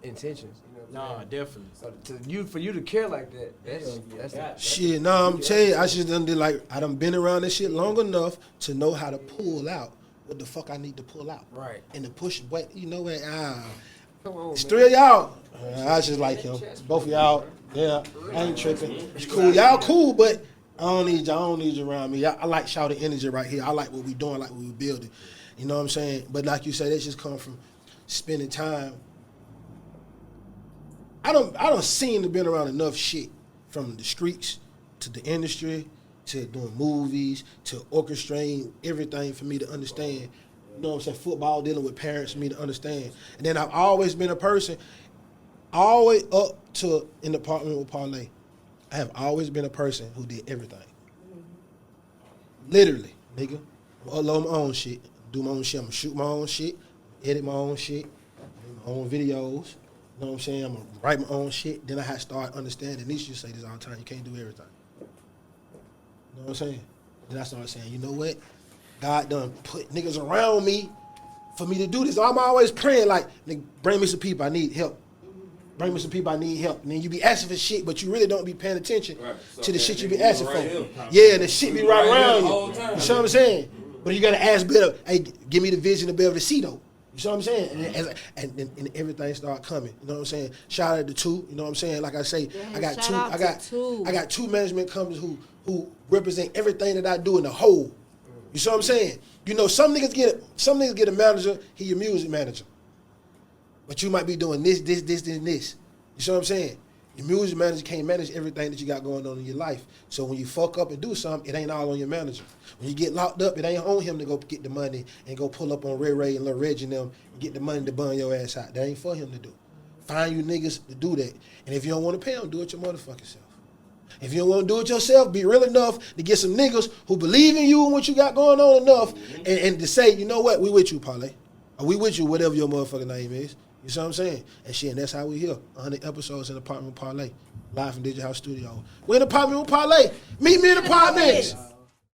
intentions. You know what I'm saying? Definitely. So for you to care like that, that's shit. No, I'm telling you, I just done did like I done been around this shit long enough to know how to pull out what the fuck I need to pull out. Right. And to push, but you know what? Come on, It's man. 3 of y'all. I was just like him. Both of y'all. Yeah, I ain't tripping. It's cool. Y'all cool, but I don't need y'all. I don't need you around me. I like shouting energy right here. I like what we doing, like what we building. You know what I'm saying? But like you say, that just come from spending time. I don't seem to been around enough shit from the streets to the industry to doing movies to orchestrating everything for me to understand. You know what I'm saying? Football, dealing with parents for me to understand. And then I've always been a person, all the way up to in the apartment with Parlay. I have always been a person who did everything. Literally, nigga. I'm upload my own shit, do my own shit. I'm gonna shoot my own shit, edit my own shit, do my own videos. You know what I'm saying? I'm gonna write my own shit. Then I had to start understanding. Nisha say this all the time. You can't do everything. You know what I'm saying? Then I started saying, you know what? God done put niggas around me for me to do this. I'm always praying like, nigga, bring me some people. I need help. Bring me some people. I need help. And then you be asking for shit, but you really don't be paying attention to the shit you be asking for. Yeah, the shit be right around you. You know what I'm saying? But you gotta ask better. Hey, give me the vision to be able to see though. You know what I'm saying? And everything start coming. You know what I'm saying? Shout out to two. You know what I'm saying? Like I say, I got two management companies who represent everything that I do in the whole. You see what I'm saying? You know, some niggas get a manager, he your music manager. But you might be doing this, and this. You see what I'm saying? Your music manager can't manage everything that you got going on in your life. So when you fuck up and do something, it ain't all on your manager. When you get locked up, it ain't on him to go get the money and go pull up on Ray and Lil Reg and them and get the money to burn your ass out. That ain't for him to do. Find you niggas to do that. And if you don't want to pay them, do it your motherfucking self. If you don't want to do it yourself, be real enough to get some niggas who believe in you and what you got going on enough and to say, you know what, we with you, Parlay. Or we with you, whatever your motherfucking name is. You see what I'm saying? And shit, and that's how we here. 100 episodes in the Apartment with Parlay. Live from Digital House Studio. We're in the Apartment with Parlay. Meet me in the Partments.